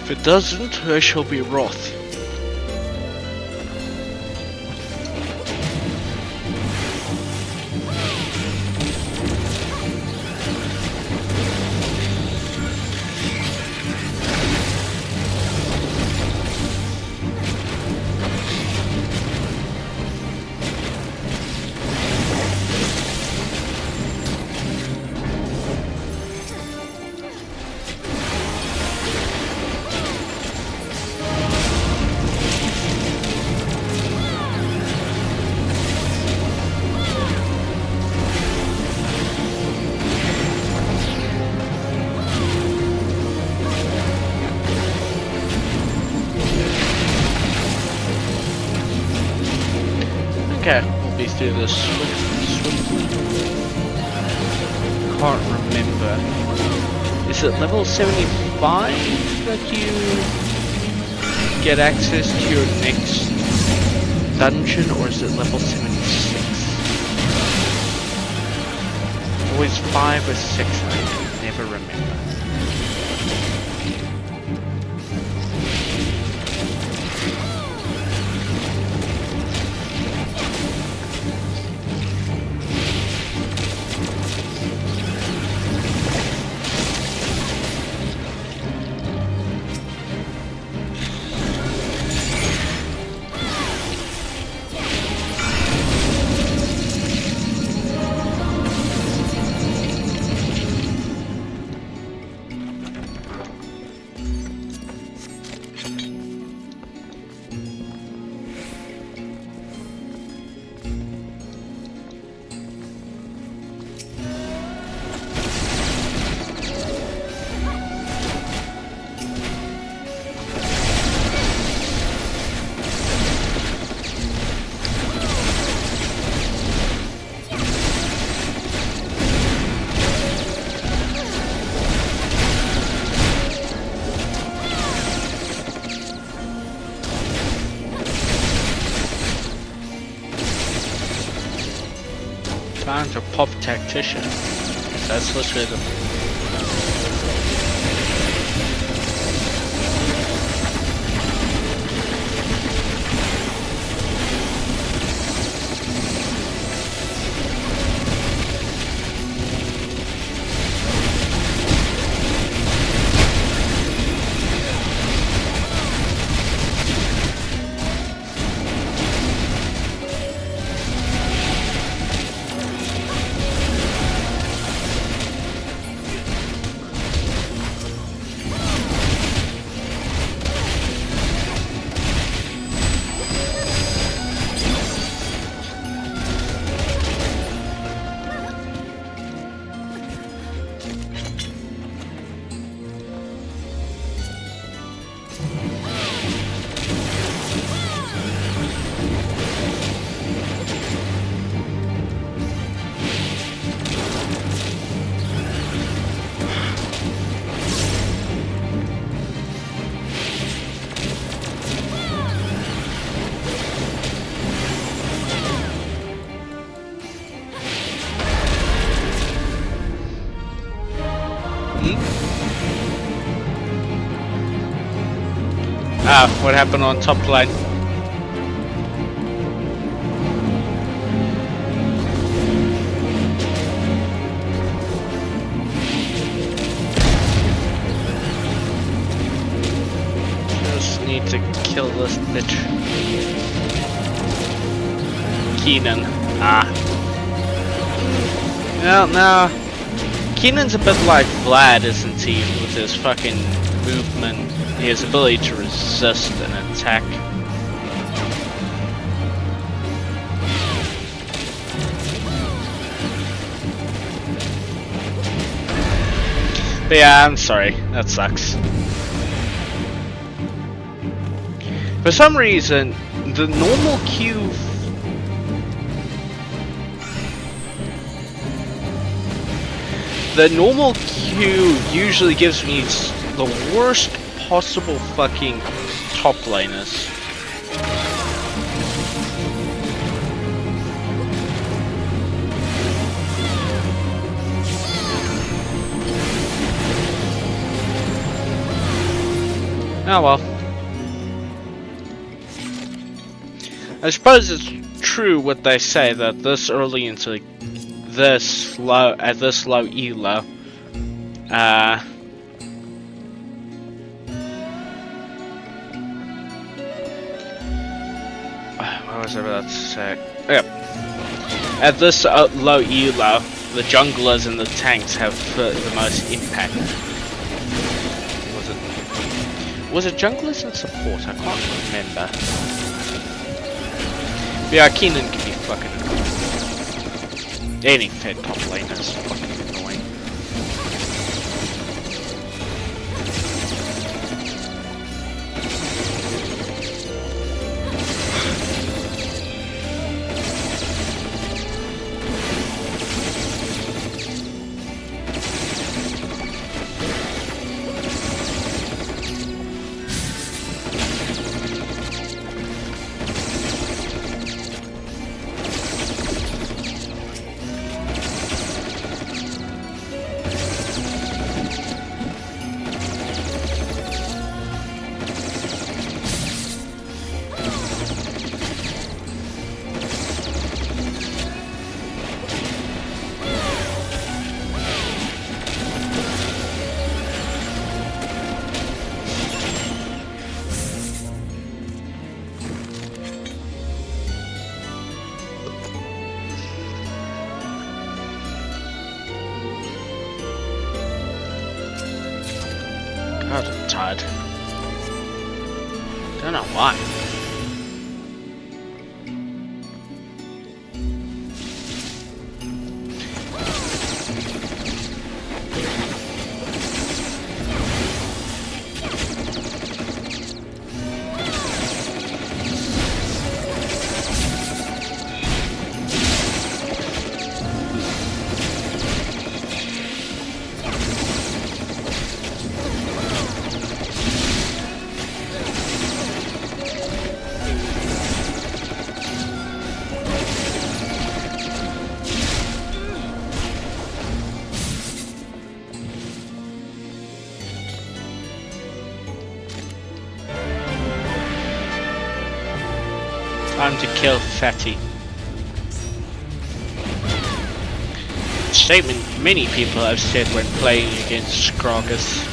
If it doesn't, I shall be wroth. Okay, we'll be through this swiftly. Can't remember. Is it level 75 that you get access to your next dungeon, or is it level 76? Always 5 or 6, I can never remember. Found a pop tactician. That's literally the... Ah, what happened on top line? Just need to kill this bitch. Keenan. Ah. Well, no. Keenan's a bit like Vlad, isn't he? With his fucking movement. His ability to resist an attack. But yeah, I'm sorry. That sucks. For some reason, the normal Q... The normal Q usually gives me the worst possible fucking top laners. Oh well. I suppose it's true what they say that this early into this low at this low elo, what was I about to say? Yep. At this low elo, the junglers and the tanks have the most impact. Was it junglers and support? I can't remember. But yeah, Keenan can be fucking annoying. Any fed top laner is fucking annoying. God, I'm tired. Don't know why. Time to kill Fatty. Statement many people have said when playing against Scrogus.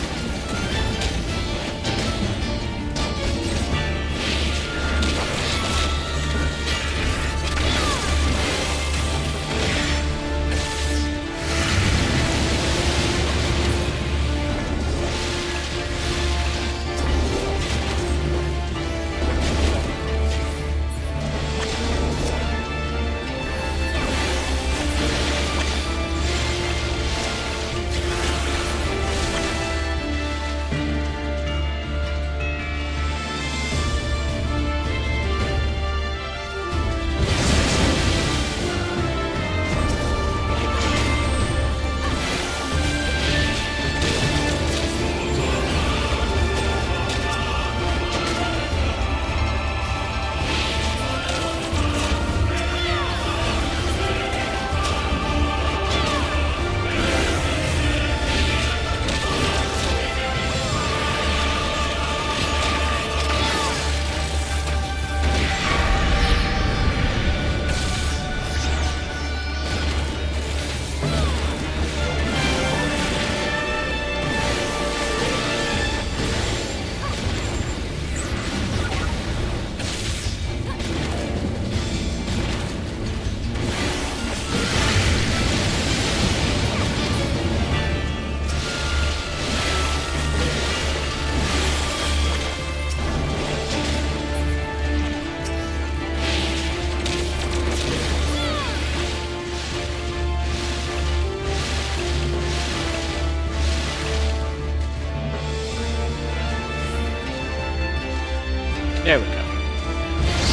There we go.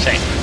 Safe.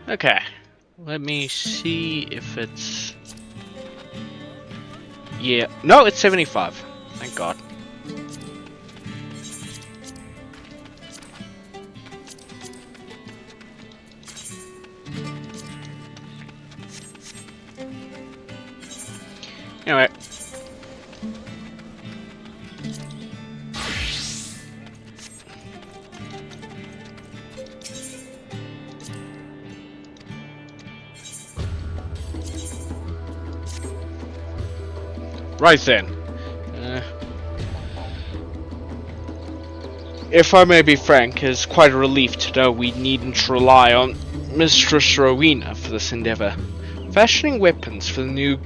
Okay, let me see if it's... Yeah, no, it's 75. Thank God. Anyway. Right then. If I may be frank, it's quite a relief to know we needn't rely on Mistress Rowena for this endeavor. Fashioning weapons for the new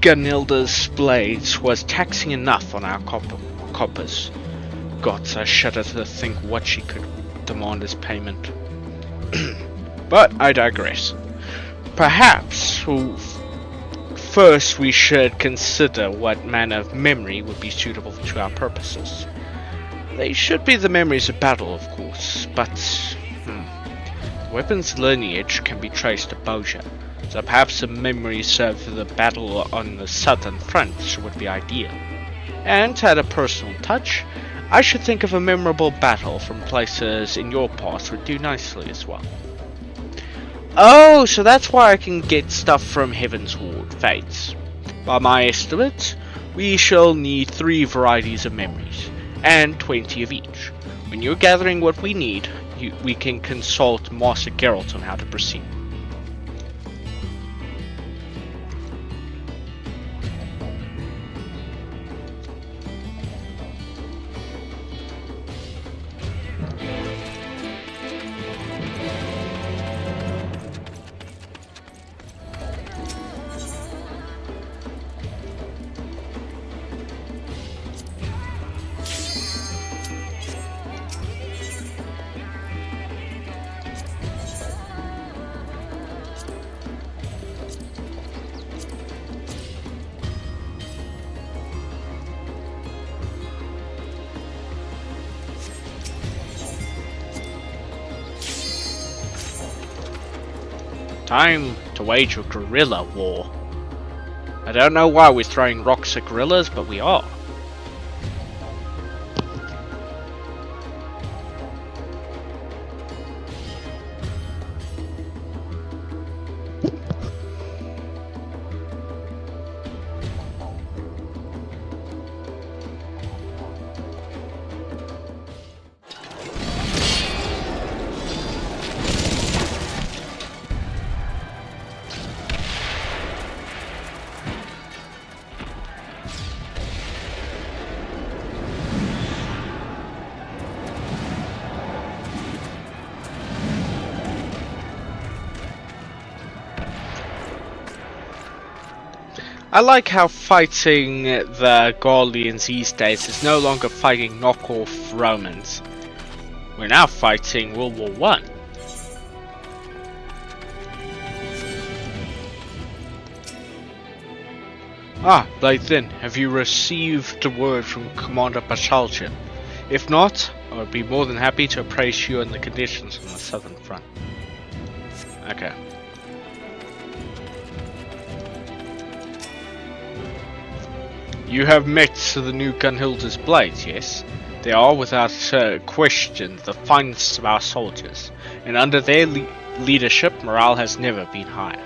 Gunilda's blades was taxing enough on our coppers. Gods, I shudder to think what she could demand as payment. But I digress. Perhaps first we should consider what manner of memory would be suitable to our purposes. They should be the memories of battle, of course, but the weapon's lineage can be traced to Bozja, so perhaps a memory served for the battle on the southern front would be ideal. And to add a personal touch, I should think of a memorable battle from places in your past would do nicely as well. Oh, so that's why I can get stuff from Heavensward Fates. By my estimates, we shall need 3 varieties of memories, and 20 of each. When you're gathering what we need, we can consult Master Geralt on how to proceed. Time to wage a guerrilla war. I don't know why we're throwing rocks at gorillas, but we are. I like how fighting the Garleans these days is no longer fighting knockoff Romans. We're now fighting World War One. Ah, Blade Thin, have you received the word from Commander Bashaljan? If not, I would be more than happy to appraise you on the conditions on the southern front. Okay. You have met the new Gunhilda's blades, yes? They are without question the finest of our soldiers, and under their leadership morale has never been higher.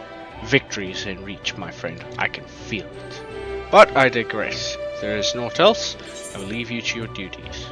Victory is in reach, my friend, I can feel it. But I digress. If there is naught else, I will leave you to your duties.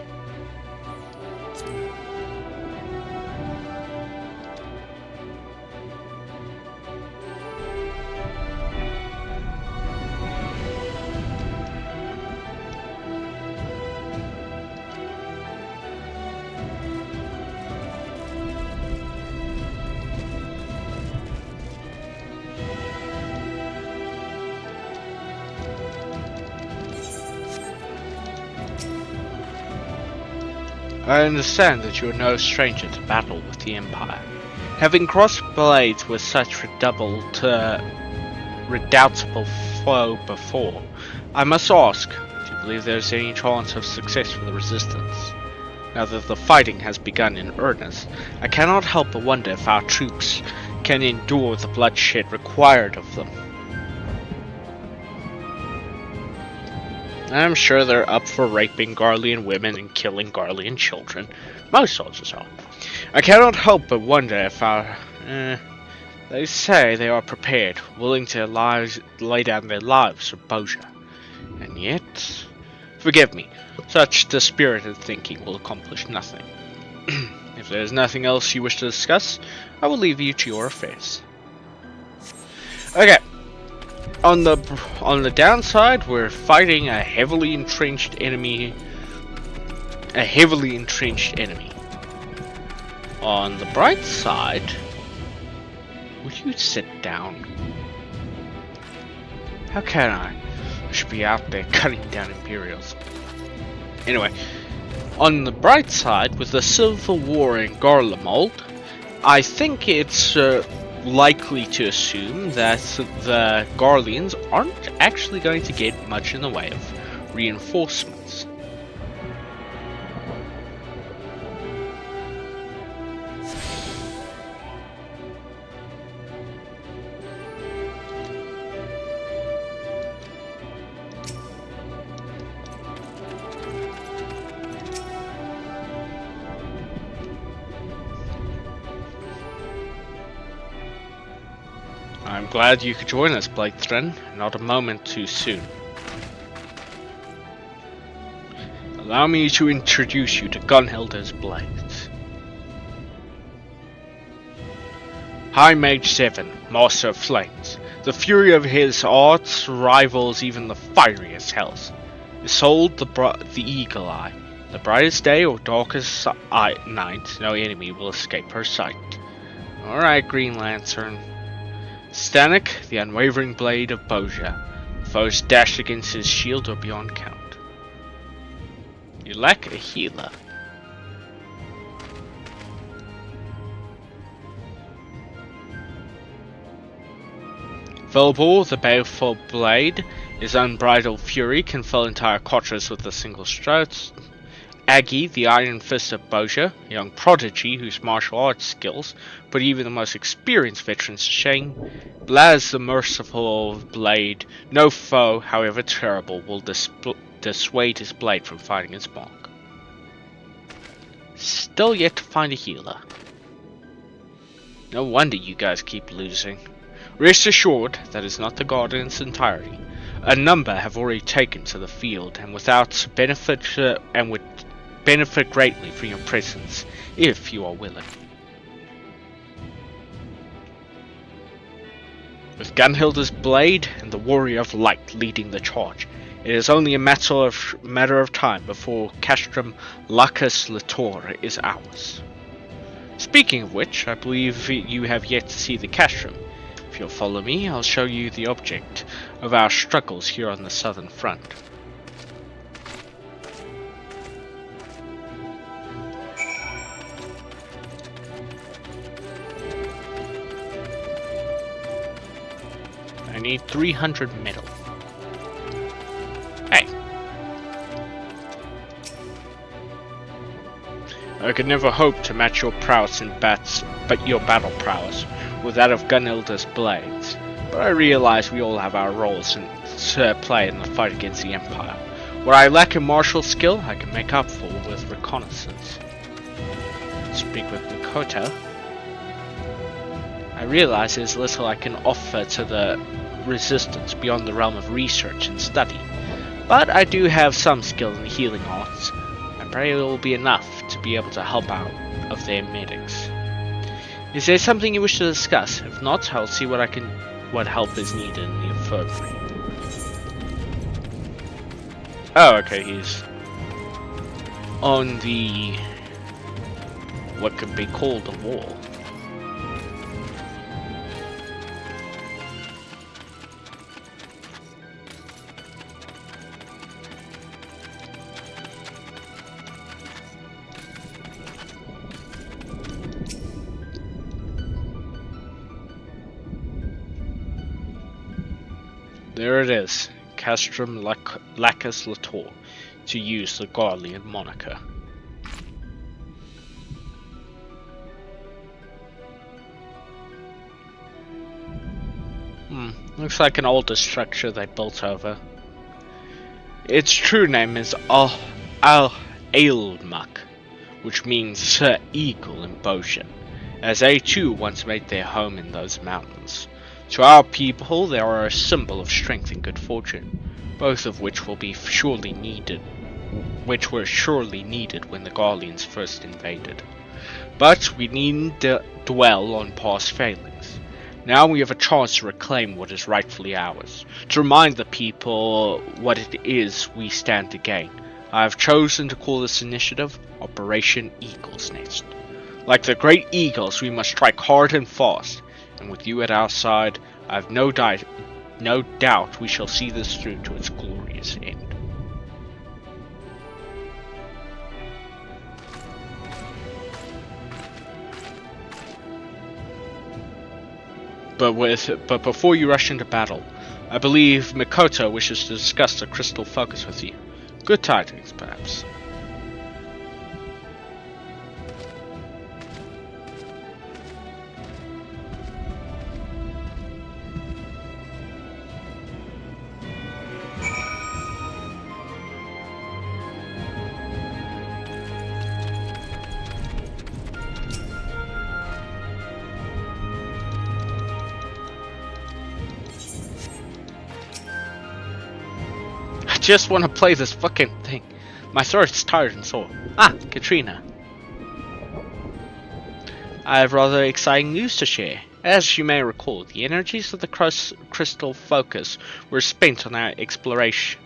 I understand that you are no stranger to battle with the Empire. Having crossed blades with such redoubtable foe before, I must ask, do you believe there is any chance of success for the Resistance? Now that the fighting has begun in earnest, I cannot help but wonder if our troops can endure the bloodshed required of them. I'm sure they're up for raping Garlean women and killing Garlean children. Most soldiers are. I cannot help but wonder if our... they say they are prepared, willing to lay down their lives for Bozja. And yet... Forgive me, such dispirited thinking will accomplish nothing. If there is nothing else you wish to discuss, I will leave you to your affairs. Okay. On the downside, we're fighting a heavily entrenched enemy. On the bright side, would you sit down? How can I? I should be out there cutting down Imperials. Anyway, on the bright side, with the civil war in Garlemald, I think it's likely to assume that the Garleans aren't actually going to get much in the way of reinforcements. I'm glad you could join us, Blade Thin, not a moment too soon. Allow me to introduce you to Gunhilda's blades. High Mage 7, Master of Flames. The fury of his arts rivals even the fieriest hells. Isolde the Eagle Eye. The brightest day or darkest night, no enemy will escape her sight. Alright, Green Lantern. Stanek, the unwavering blade of Bozja. Foes dash against his shield or beyond count. You lack a healer. Velbor, the baleful blade. His unbridled fury can fill entire kotras with a single stroke. Aggie, the Iron Fist of Bozja, a young prodigy whose martial arts skills put even the most experienced veterans to shame. Blaz, the merciful blade. No foe, however terrible, will dissuade his blade from fighting its mark. Still yet to find a healer. No wonder you guys keep losing. Rest assured, that is not the guard in its entirety. A number have already taken to the field, and would benefit greatly from your presence, if you are willing. With Gunhilda's blade and the Warrior of Light leading the charge, it is only a matter of time before Castrum Lacus Littor is ours. Speaking of which, I believe you have yet to see the Castrum. If you'll follow me, I'll show you the object of our struggles here on the southern front. I need 300 metal. Hey! I could never hope to match your prowess in bats, but your battle prowess with that of Gunhilda's blades. But I realize we all have our roles to play in the fight against the Empire. What I lack in martial skill, I can make up for with reconnaissance. Speak with Mikoto. I realize there's little I can offer to the Resistance beyond the realm of research and study, but I do have some skill in the healing arts. I pray it will be enough to be able to help out of their medics. Is there something you wish to discuss? If not, I'll see what help is needed in the infirmary. Oh, okay, he's on the what could be called a wall. There it is, Castrum Lacus Littor, to use the Garlean moniker. Looks like an older structure they built over. Its true name is Al-Ailmak, which means Sir Eagle in Bozja, as they too once made their home in those mountains. To our people, they are a symbol of strength and good fortune, both of which were surely needed when the Garleans first invaded. But we needn't dwell on past failings. Now we have a chance to reclaim what is rightfully ours, to remind the people what it is we stand to gain. I have chosen to call this initiative Operation Eagle's Nest. Like the great eagles, we must strike hard and fast. And with you at our side, I have no doubt we shall see this through to its glorious end. But before you rush into battle, I believe Mikoto wishes to discuss the crystal focus with you. Good tidings, perhaps. I just want to play this fucking thing. My throat's tired and sore. Ah, Katrina. I have rather exciting news to share. As you may recall, the energies of the crystal focus were spent on our exploration.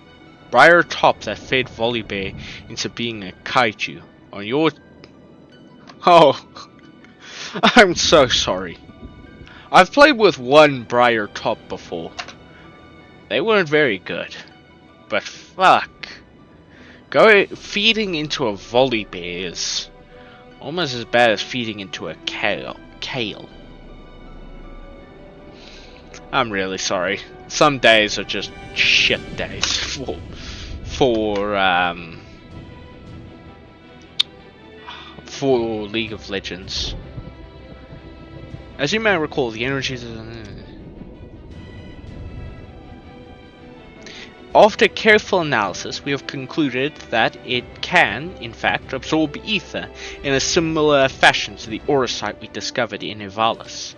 Briar Top that fed Volibear into being a kaiju. On your... Oh, I'm so sorry. I've played with one Briar Top before. They weren't very good. But fuck. Feeding into a Volibear is almost as bad as feeding into a kale. I'm really sorry. Some days are just shit days for for League of Legends. As you may recall, the energies... After careful analysis, we have concluded that it can, in fact, absorb ether in a similar fashion to the aurosite we discovered in Ivalis.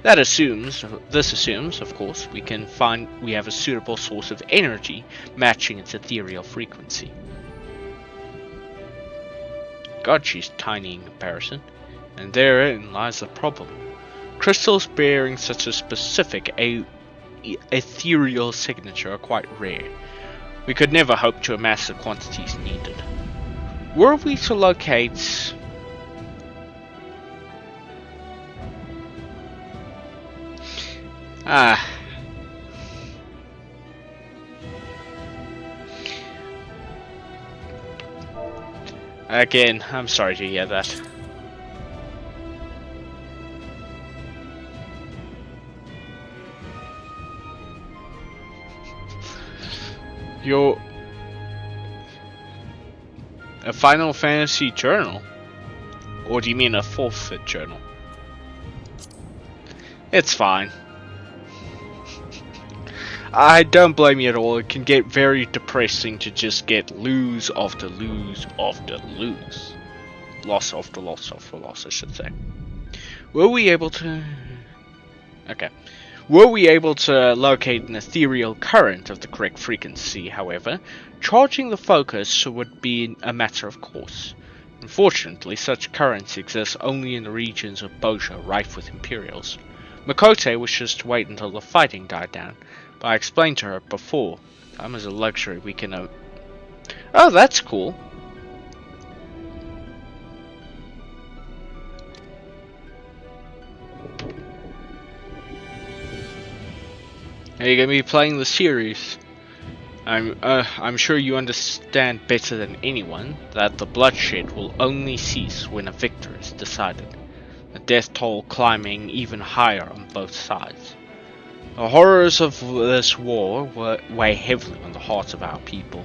This assumes, of course, we have a suitable source of energy matching its ethereal frequency. God, she's tiny in comparison, and therein lies the problem. Crystals bearing such a specific ethereal signature are quite rare. We could never hope to amass the quantities needed. Were we to locate... Again, I'm sorry to hear that. A Final Fantasy journal? Or do you mean a forfeit journal? It's fine. I don't blame you at all. It can get very depressing to just get lose after lose after lose. Loss after loss after loss, I should say. Were we able to... Okay. Were we able to locate an ethereal current of the correct frequency, however, charging the focus would be a matter of course. Unfortunately, such currents exist only in the regions of Bozja rife with Imperials. Makote wishes to wait until the fighting died down, but I explained to her before, time is a luxury we can... Oh, that's cool. Are you going to be playing the series? I'm sure you understand better than anyone that the bloodshed will only cease when a victor is decided, the death toll climbing even higher on both sides. The horrors of this war weigh heavily on the hearts of our people.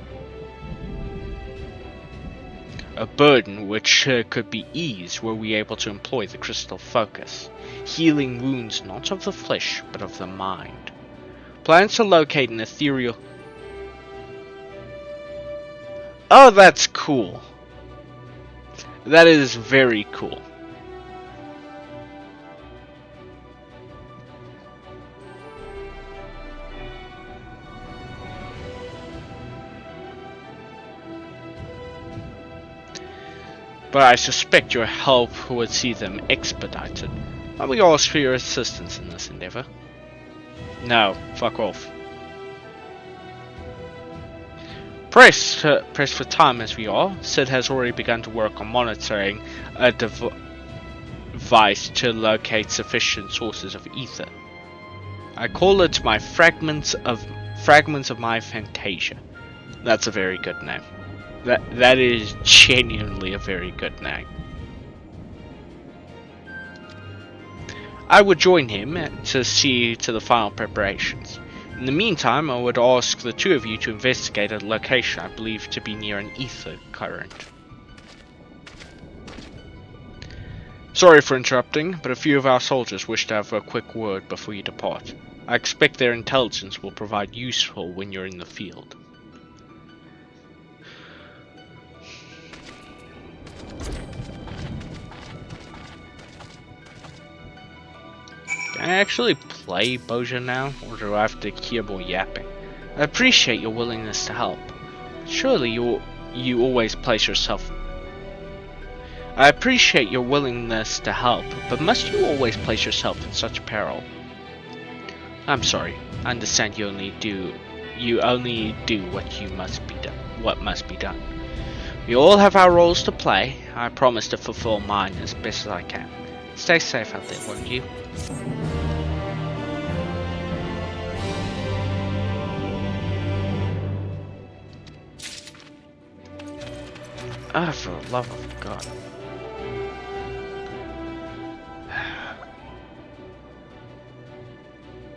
A burden which could be eased were we able to employ the crystal focus, healing wounds not of the flesh but of the mind. Plans to locate an ethereal... Oh, that's cool. That is very cool. But I suspect your help would see them expedited. Let me ask for your assistance in this endeavor. No, fuck off. Pressed for time as we are, Sid has already begun to work on monitoring a device to locate sufficient sources of ether. I call it my fragments of my Fantasia. That's a very good name. That is genuinely a very good name. I would join him to see to the final preparations. In the meantime, I would ask the two of you to investigate a location I believe to be near an ether current. Sorry for interrupting, but a few of our soldiers wish to have a quick word before you depart. I expect their intelligence will provide useful when you're in the field. Can I actually play Bozja now, or do I have to hear more yapping? I appreciate your willingness to help. Surely you always place yourself... I appreciate your willingness to help, but must you always place yourself in such peril? I'm sorry. I understand you only do what must be done. We all have our roles to play. I promise to fulfill mine as best as I can. Stay safe out there, won't you? Ah, for the love of God.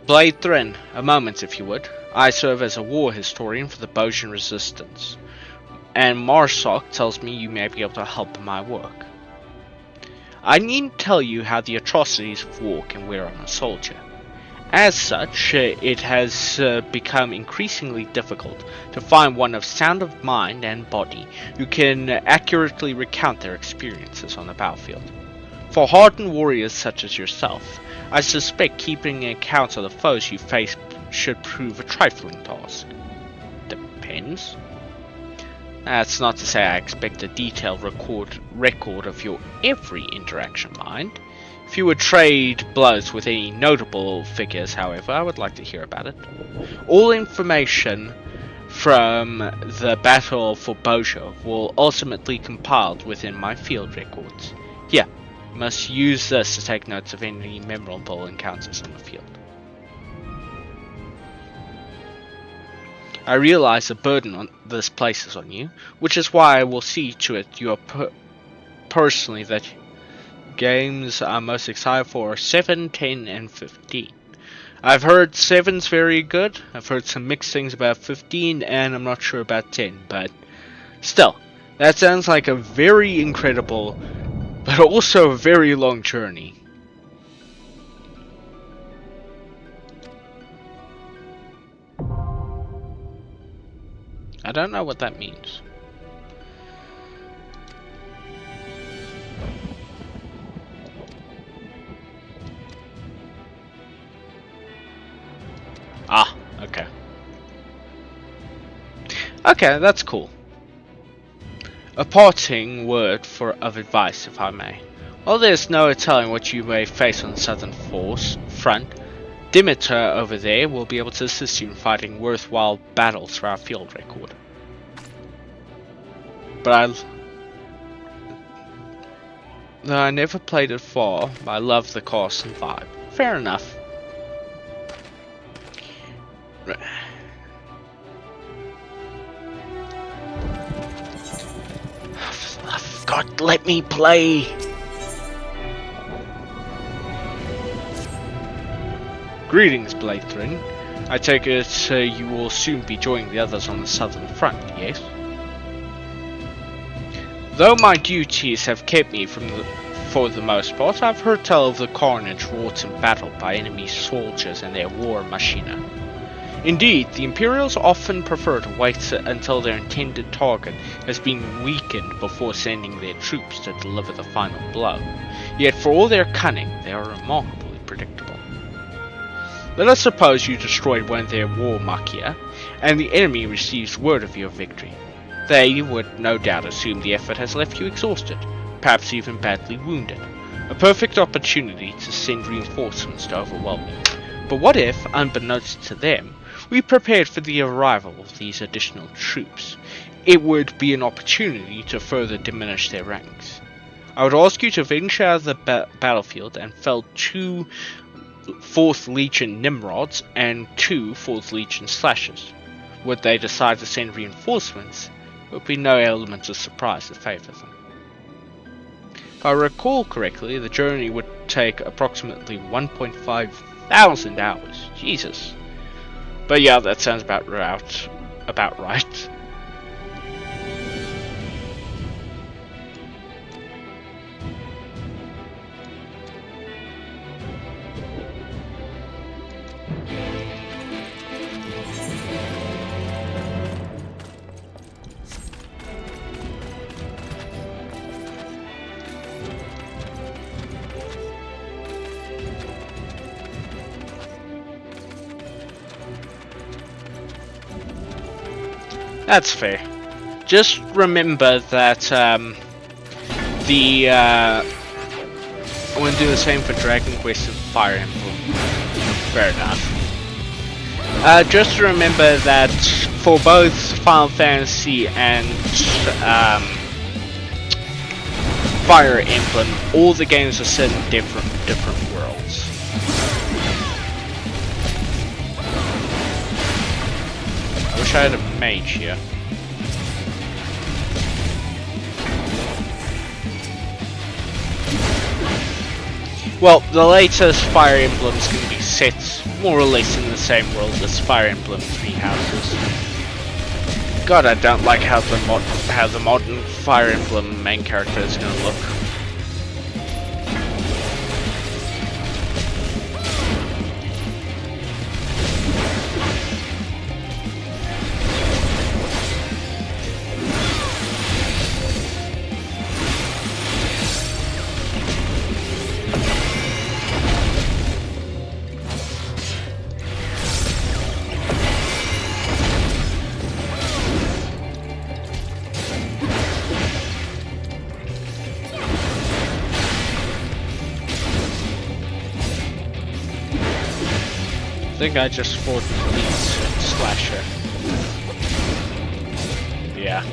Blade Thrin, a moment if you would. I serve as a war historian for the Bozjan Resistance, and Marsoc tells me you may be able to help in my work. I needn't tell you how the atrocities of war can wear on a soldier. As such, it has become increasingly difficult to find one of sound of mind and body who can accurately recount their experiences on the battlefield. For hardened warriors such as yourself, I suspect keeping accounts of the foes you face should prove a trifling task. Depends. That's not to say I expect a detailed record of your every interaction, mind. If you would trade blows with any notable figures, however, I would like to hear about it. All information from the Battle for Bozhov will ultimately be compiled within my field records. Here, you must use this to take notes of any memorable encounters in the field. I realize the burden on this places on you, which is why I will see to it you are personally that games I'm most excited for are 7, 10, and 15. I've heard 7's very good, I've heard some mixed things about 15, and I'm not sure about 10, but still, that sounds like a very incredible, but also a very long journey. I don't know what that means. Ah, okay. Okay, that's cool. A parting word of advice, if I may. While there's no telling what you may face on the southern front, Dimitar over there will be able to assist you in fighting worthwhile battles for our field record. But though I never played it far, I love the cast and vibe. Fair enough. God, let me play! Greetings, Blythren. I take it you will soon be joining the others on the southern front, yes? Though my duties have kept me for the most part, I've heard tell of the carnage wrought in battle by enemy soldiers and their war machina. Indeed, the Imperials often prefer to wait until their intended target has been weakened before sending their troops to deliver the final blow. Yet for all their cunning, they are remarkably predictable. Let us suppose you destroyed one of their war machina, and the enemy receives word of your victory. They would no doubt assume the effort has left you exhausted, perhaps even badly wounded. A perfect opportunity to send reinforcements to overwhelm you. But what if, unbeknownst to them, we prepared for the arrival of these additional troops? It would be an opportunity to further diminish their ranks. I would ask you to venture out of the battlefield and fell 2 4th Legion Nimrods and 2 4th Legion Slashers. Would they decide to send reinforcements, there would be no element of surprise to favour them. If I recall correctly, the journey would take approximately 1,500 hours. Jesus. But yeah, that sounds about right. That's fair. Just remember that I'm going to do the same for Dragon Quest and Fire Emblem. Fair enough. Just remember that for both Final Fantasy and Fire Emblem, all the games are set in different worlds. I wish I had a mage here. Well, the latest Fire Emblem is going to be set more or less in the same world as Fire Emblem Three Houses. God, I don't like how the modern Fire Emblem main character is going to look. I think I just fought Elite Slasher. Yeah.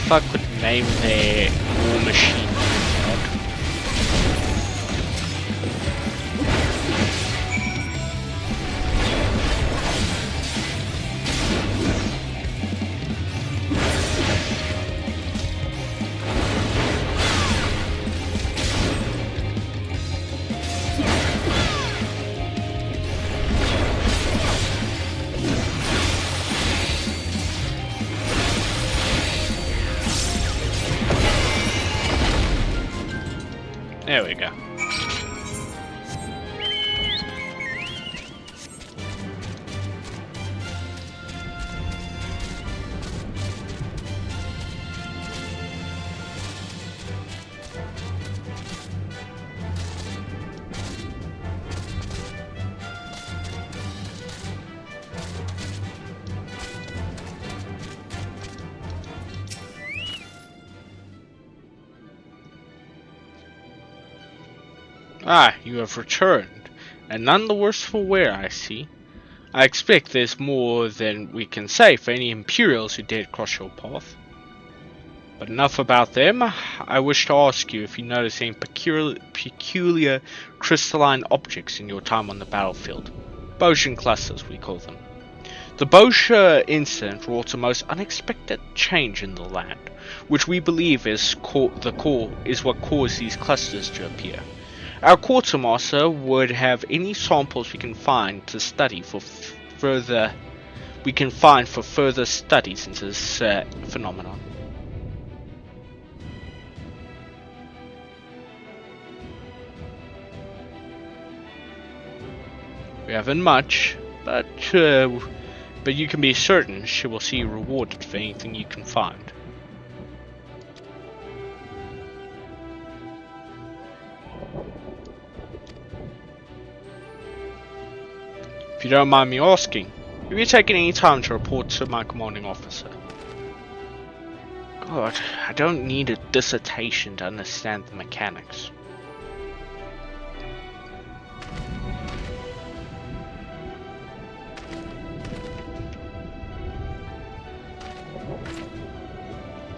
Fuck would name their war machine god. There we go. Ah, you have returned, and none the worse for wear, I see. I expect there's more than we can say for any Imperials who dared cross your path. But enough about them. I wish to ask you if you notice any peculiar crystalline objects in your time on the battlefield. Boshan clusters, we call them. The Bosha incident wrought a most unexpected change in the land, which we believe is what caused these clusters to appear. Our quartermaster would have any samples we can find to study for further studies into this phenomenon. We haven't much, but you can be certain she will see you rewarded for anything you can find. If you don't mind me asking, have you taken any time to report to my commanding officer? God, I don't need a dissertation to understand the mechanics.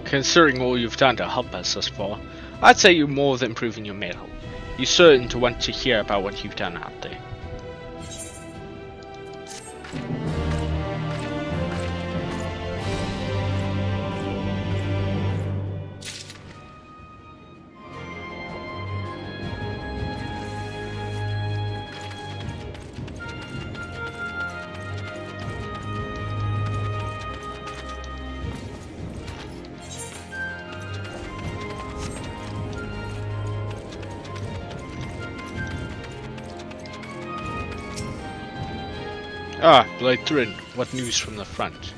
Considering all you've done to help us thus far, I'd say you're more than proving your mettle. You're certain to want to hear about what you've done out there. Ah, Blade Thrin, what news from the front?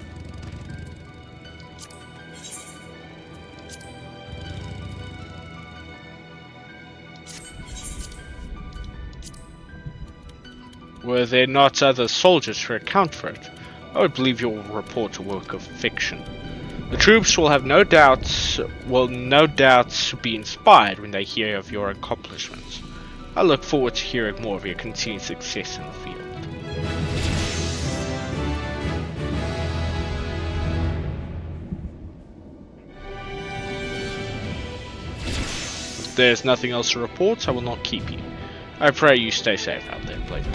Were there not other soldiers to account for it? I would believe your report a work of fiction. The troops will no doubt be inspired when they hear of your accomplishments. I look forward to hearing more of your continued success in the field. If there's nothing else to report, I will not keep you. I pray you stay safe out there, Blade.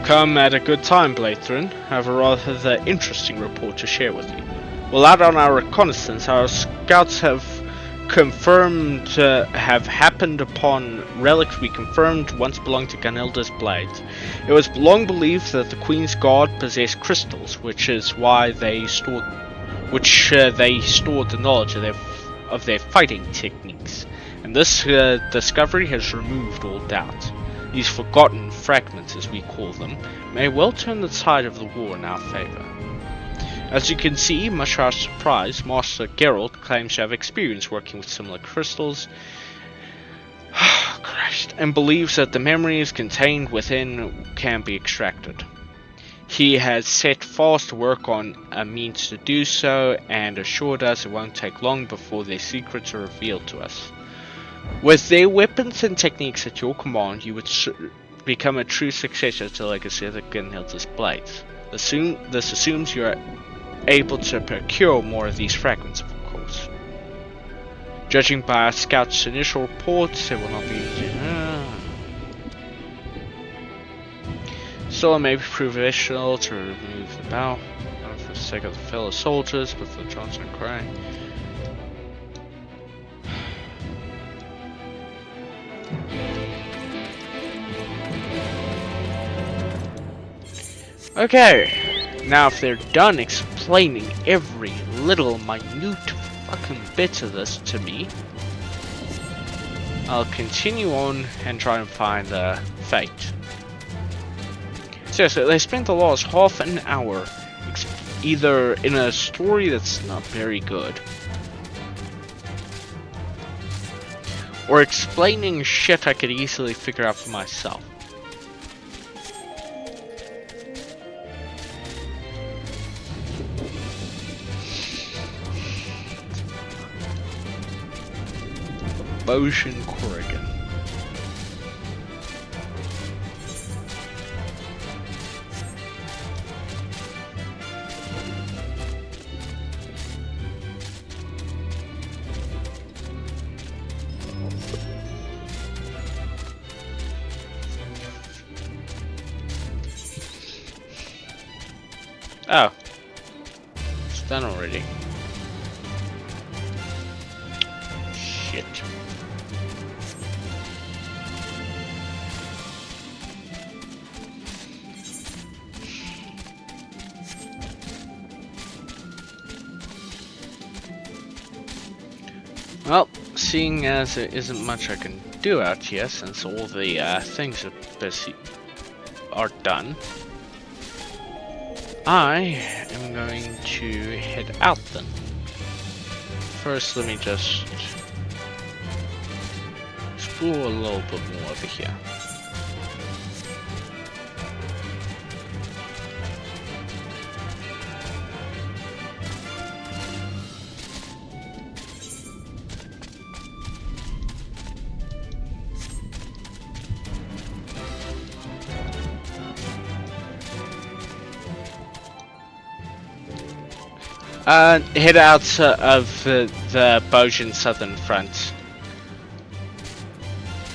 Come at a good time, Blathrin. I have a rather interesting report to share with you. Well, out on our reconnaissance, our scouts have happened upon relics we confirmed once belonged to Gunilda's blades. It was long believed that the Queen's Guard possessed crystals, which is why they stored the knowledge of their fighting techniques. And this discovery has removed all doubt. These forgotten fragments, as we call them, may well turn the tide of the war in our favor. As you can see, much to our surprise, Master Geralt claims to have experience working with similar crystals, and believes that the memories contained within can be extracted. He has set fast to work on a means to do so, and assured us it won't take long before their secrets are revealed to us. With their weapons and techniques at your command, you would become a true successor to the legacy of the Gunilda's blades. This assumes you are able to procure more of these fragments, of course. Judging by our scout's initial reports, it will not be easy. Still, it may be professional to remove the bow, not for the sake of the fellow soldiers, but for Johnson and Cray. Okay, now if they're done explaining every little minute fucking bit of this to me, I'll continue on and try and find the fate. So they spent the last half an hour either in a story that's not very good, or explaining shit I could easily figure out for myself. Boshin Corrigan. Oh, it's done already. Shit. Well, seeing as there isn't much I can do out here since all the things are done, I am going to head out then. First, let me just explore a little bit more over here. Head out of the Boshin Southern Front.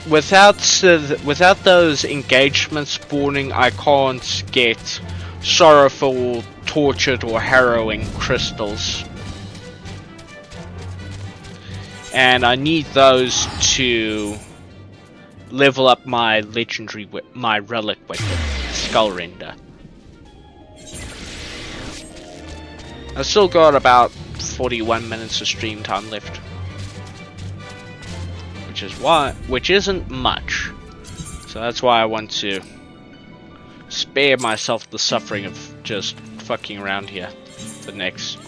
Without those engagements spawning, I can't get sorrowful, tortured, or harrowing crystals. And I need those to level up my relic weapon, Skullrender. I've still got about 41 minutes of stream time left, which isn't much. So that's why I want to spare myself the suffering of just fucking around here for next.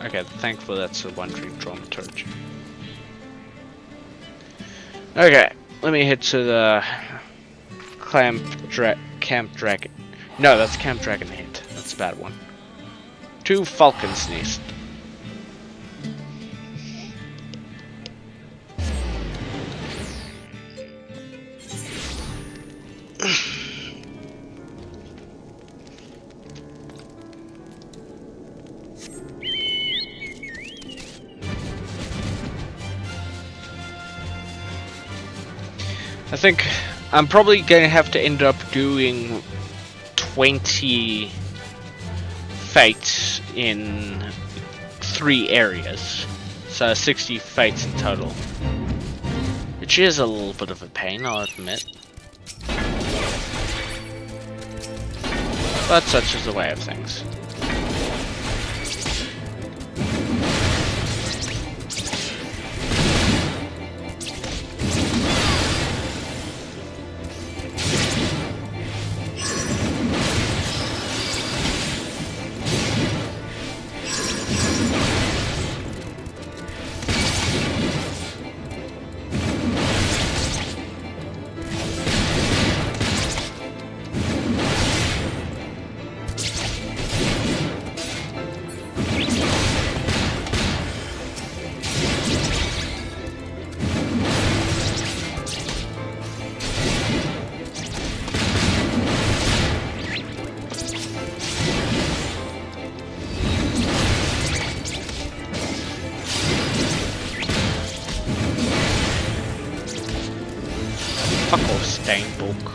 Okay, thankfully that's a one-dream dramaturgy. Okay, let me head to the Camp Dragon. No, that's Camp Dragon Head. That's a bad one. To Falcon's Nest. I think I'm probably going to have to end up doing 20 fates in 3 areas. So 60 fates in total. Which is a little bit of a pain, I'll admit. But such is the way of things. Fuck off, Steinbock.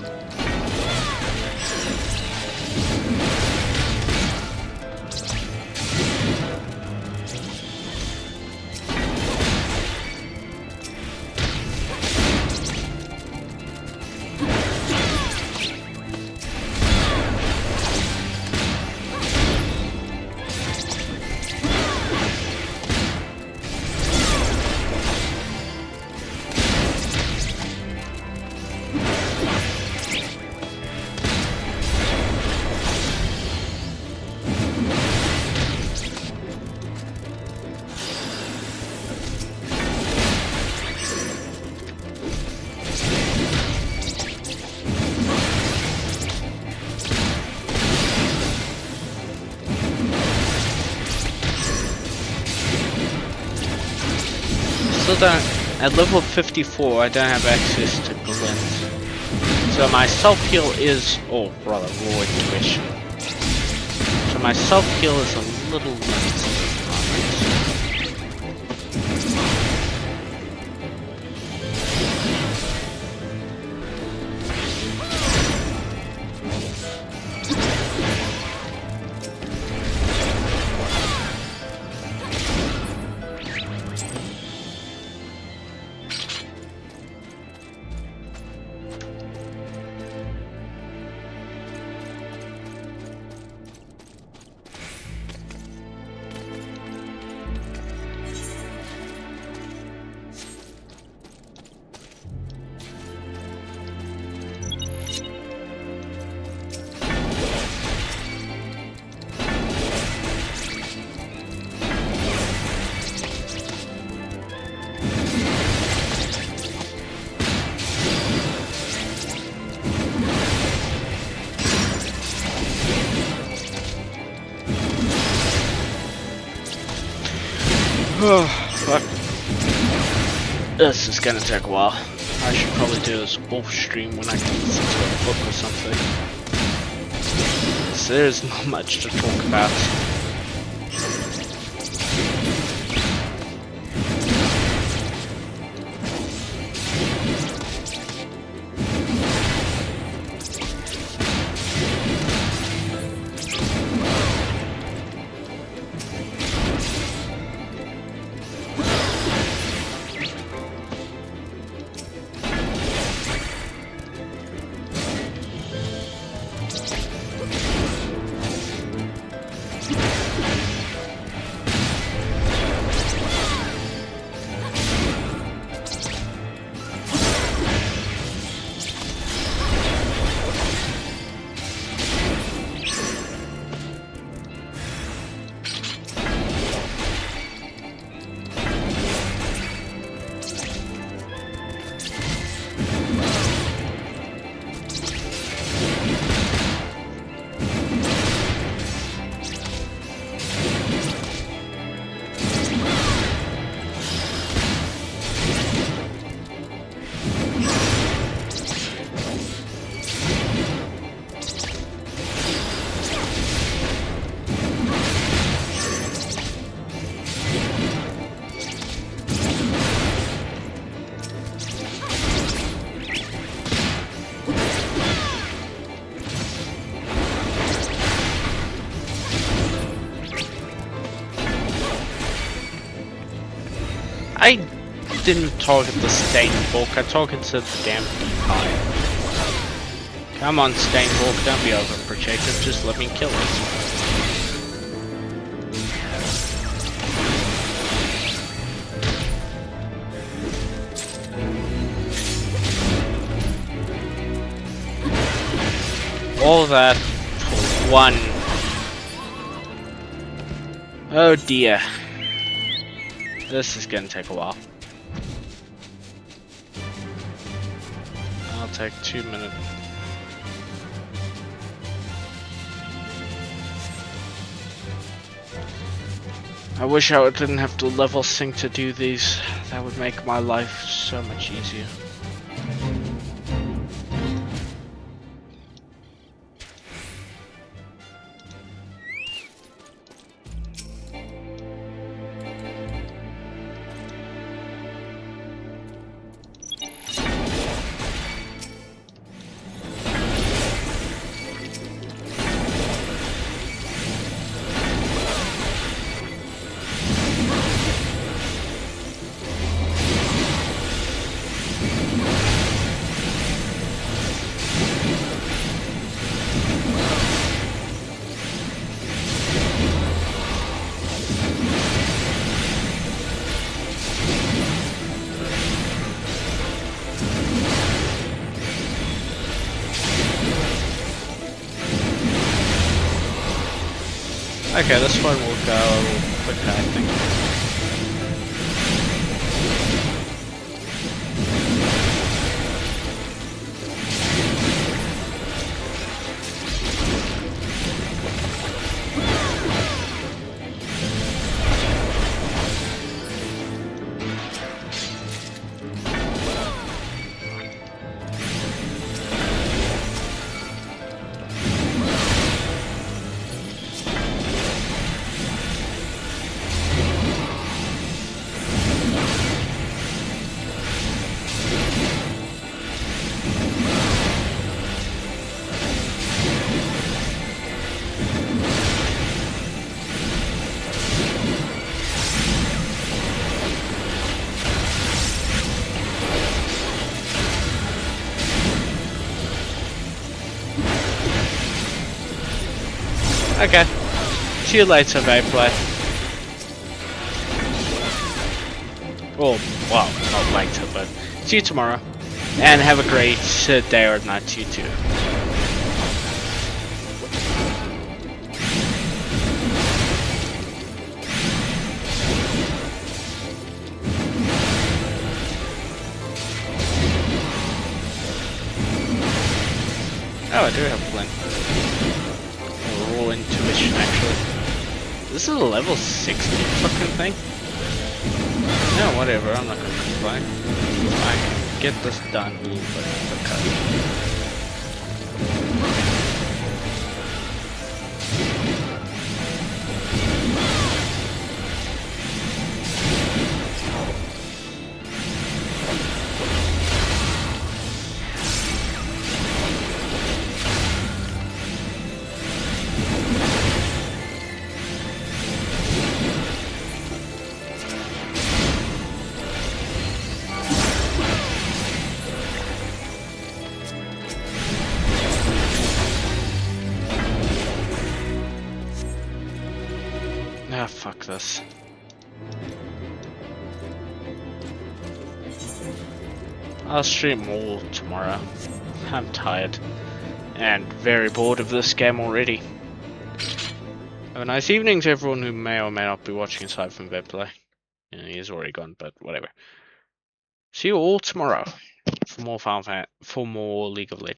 At level 54, I don't have access to glint. So my self-heal is, or rather raw intuition. So my self-heal is a little limited at the moment. Oh, fuck. This is gonna take a while. I should probably do this off stream when I can listen to a book or something. So there's not much to talk about. I didn't target the Stainfork, I targeted the damn Beehive. Come on, Stainfork, don't be overprotective, just let me kill it. All that for one. Oh dear. This is gonna take a while. I'll take 2 minutes. I wish I didn't have to level sync to do these. That would make my life so much easier. Okay, this one will go a little quicker, I think. Okay. See you later, Vaporwave. Oh, well, not later, but see you tomorrow. And have a great day or night to you too. Oh, I do have a plan. Raw intuition, actually. This is a level 60 fucking thing. No, whatever, I'm not gonna complain. I can get this done a little bit quicker. Ah, fuck this. I'll stream more tomorrow. I'm tired. And very bored of this game already. Have a nice evening to everyone who may or may not be watching aside from Vaporwave. Yeah, he's already gone, but whatever. See you all tomorrow for more League of Legends.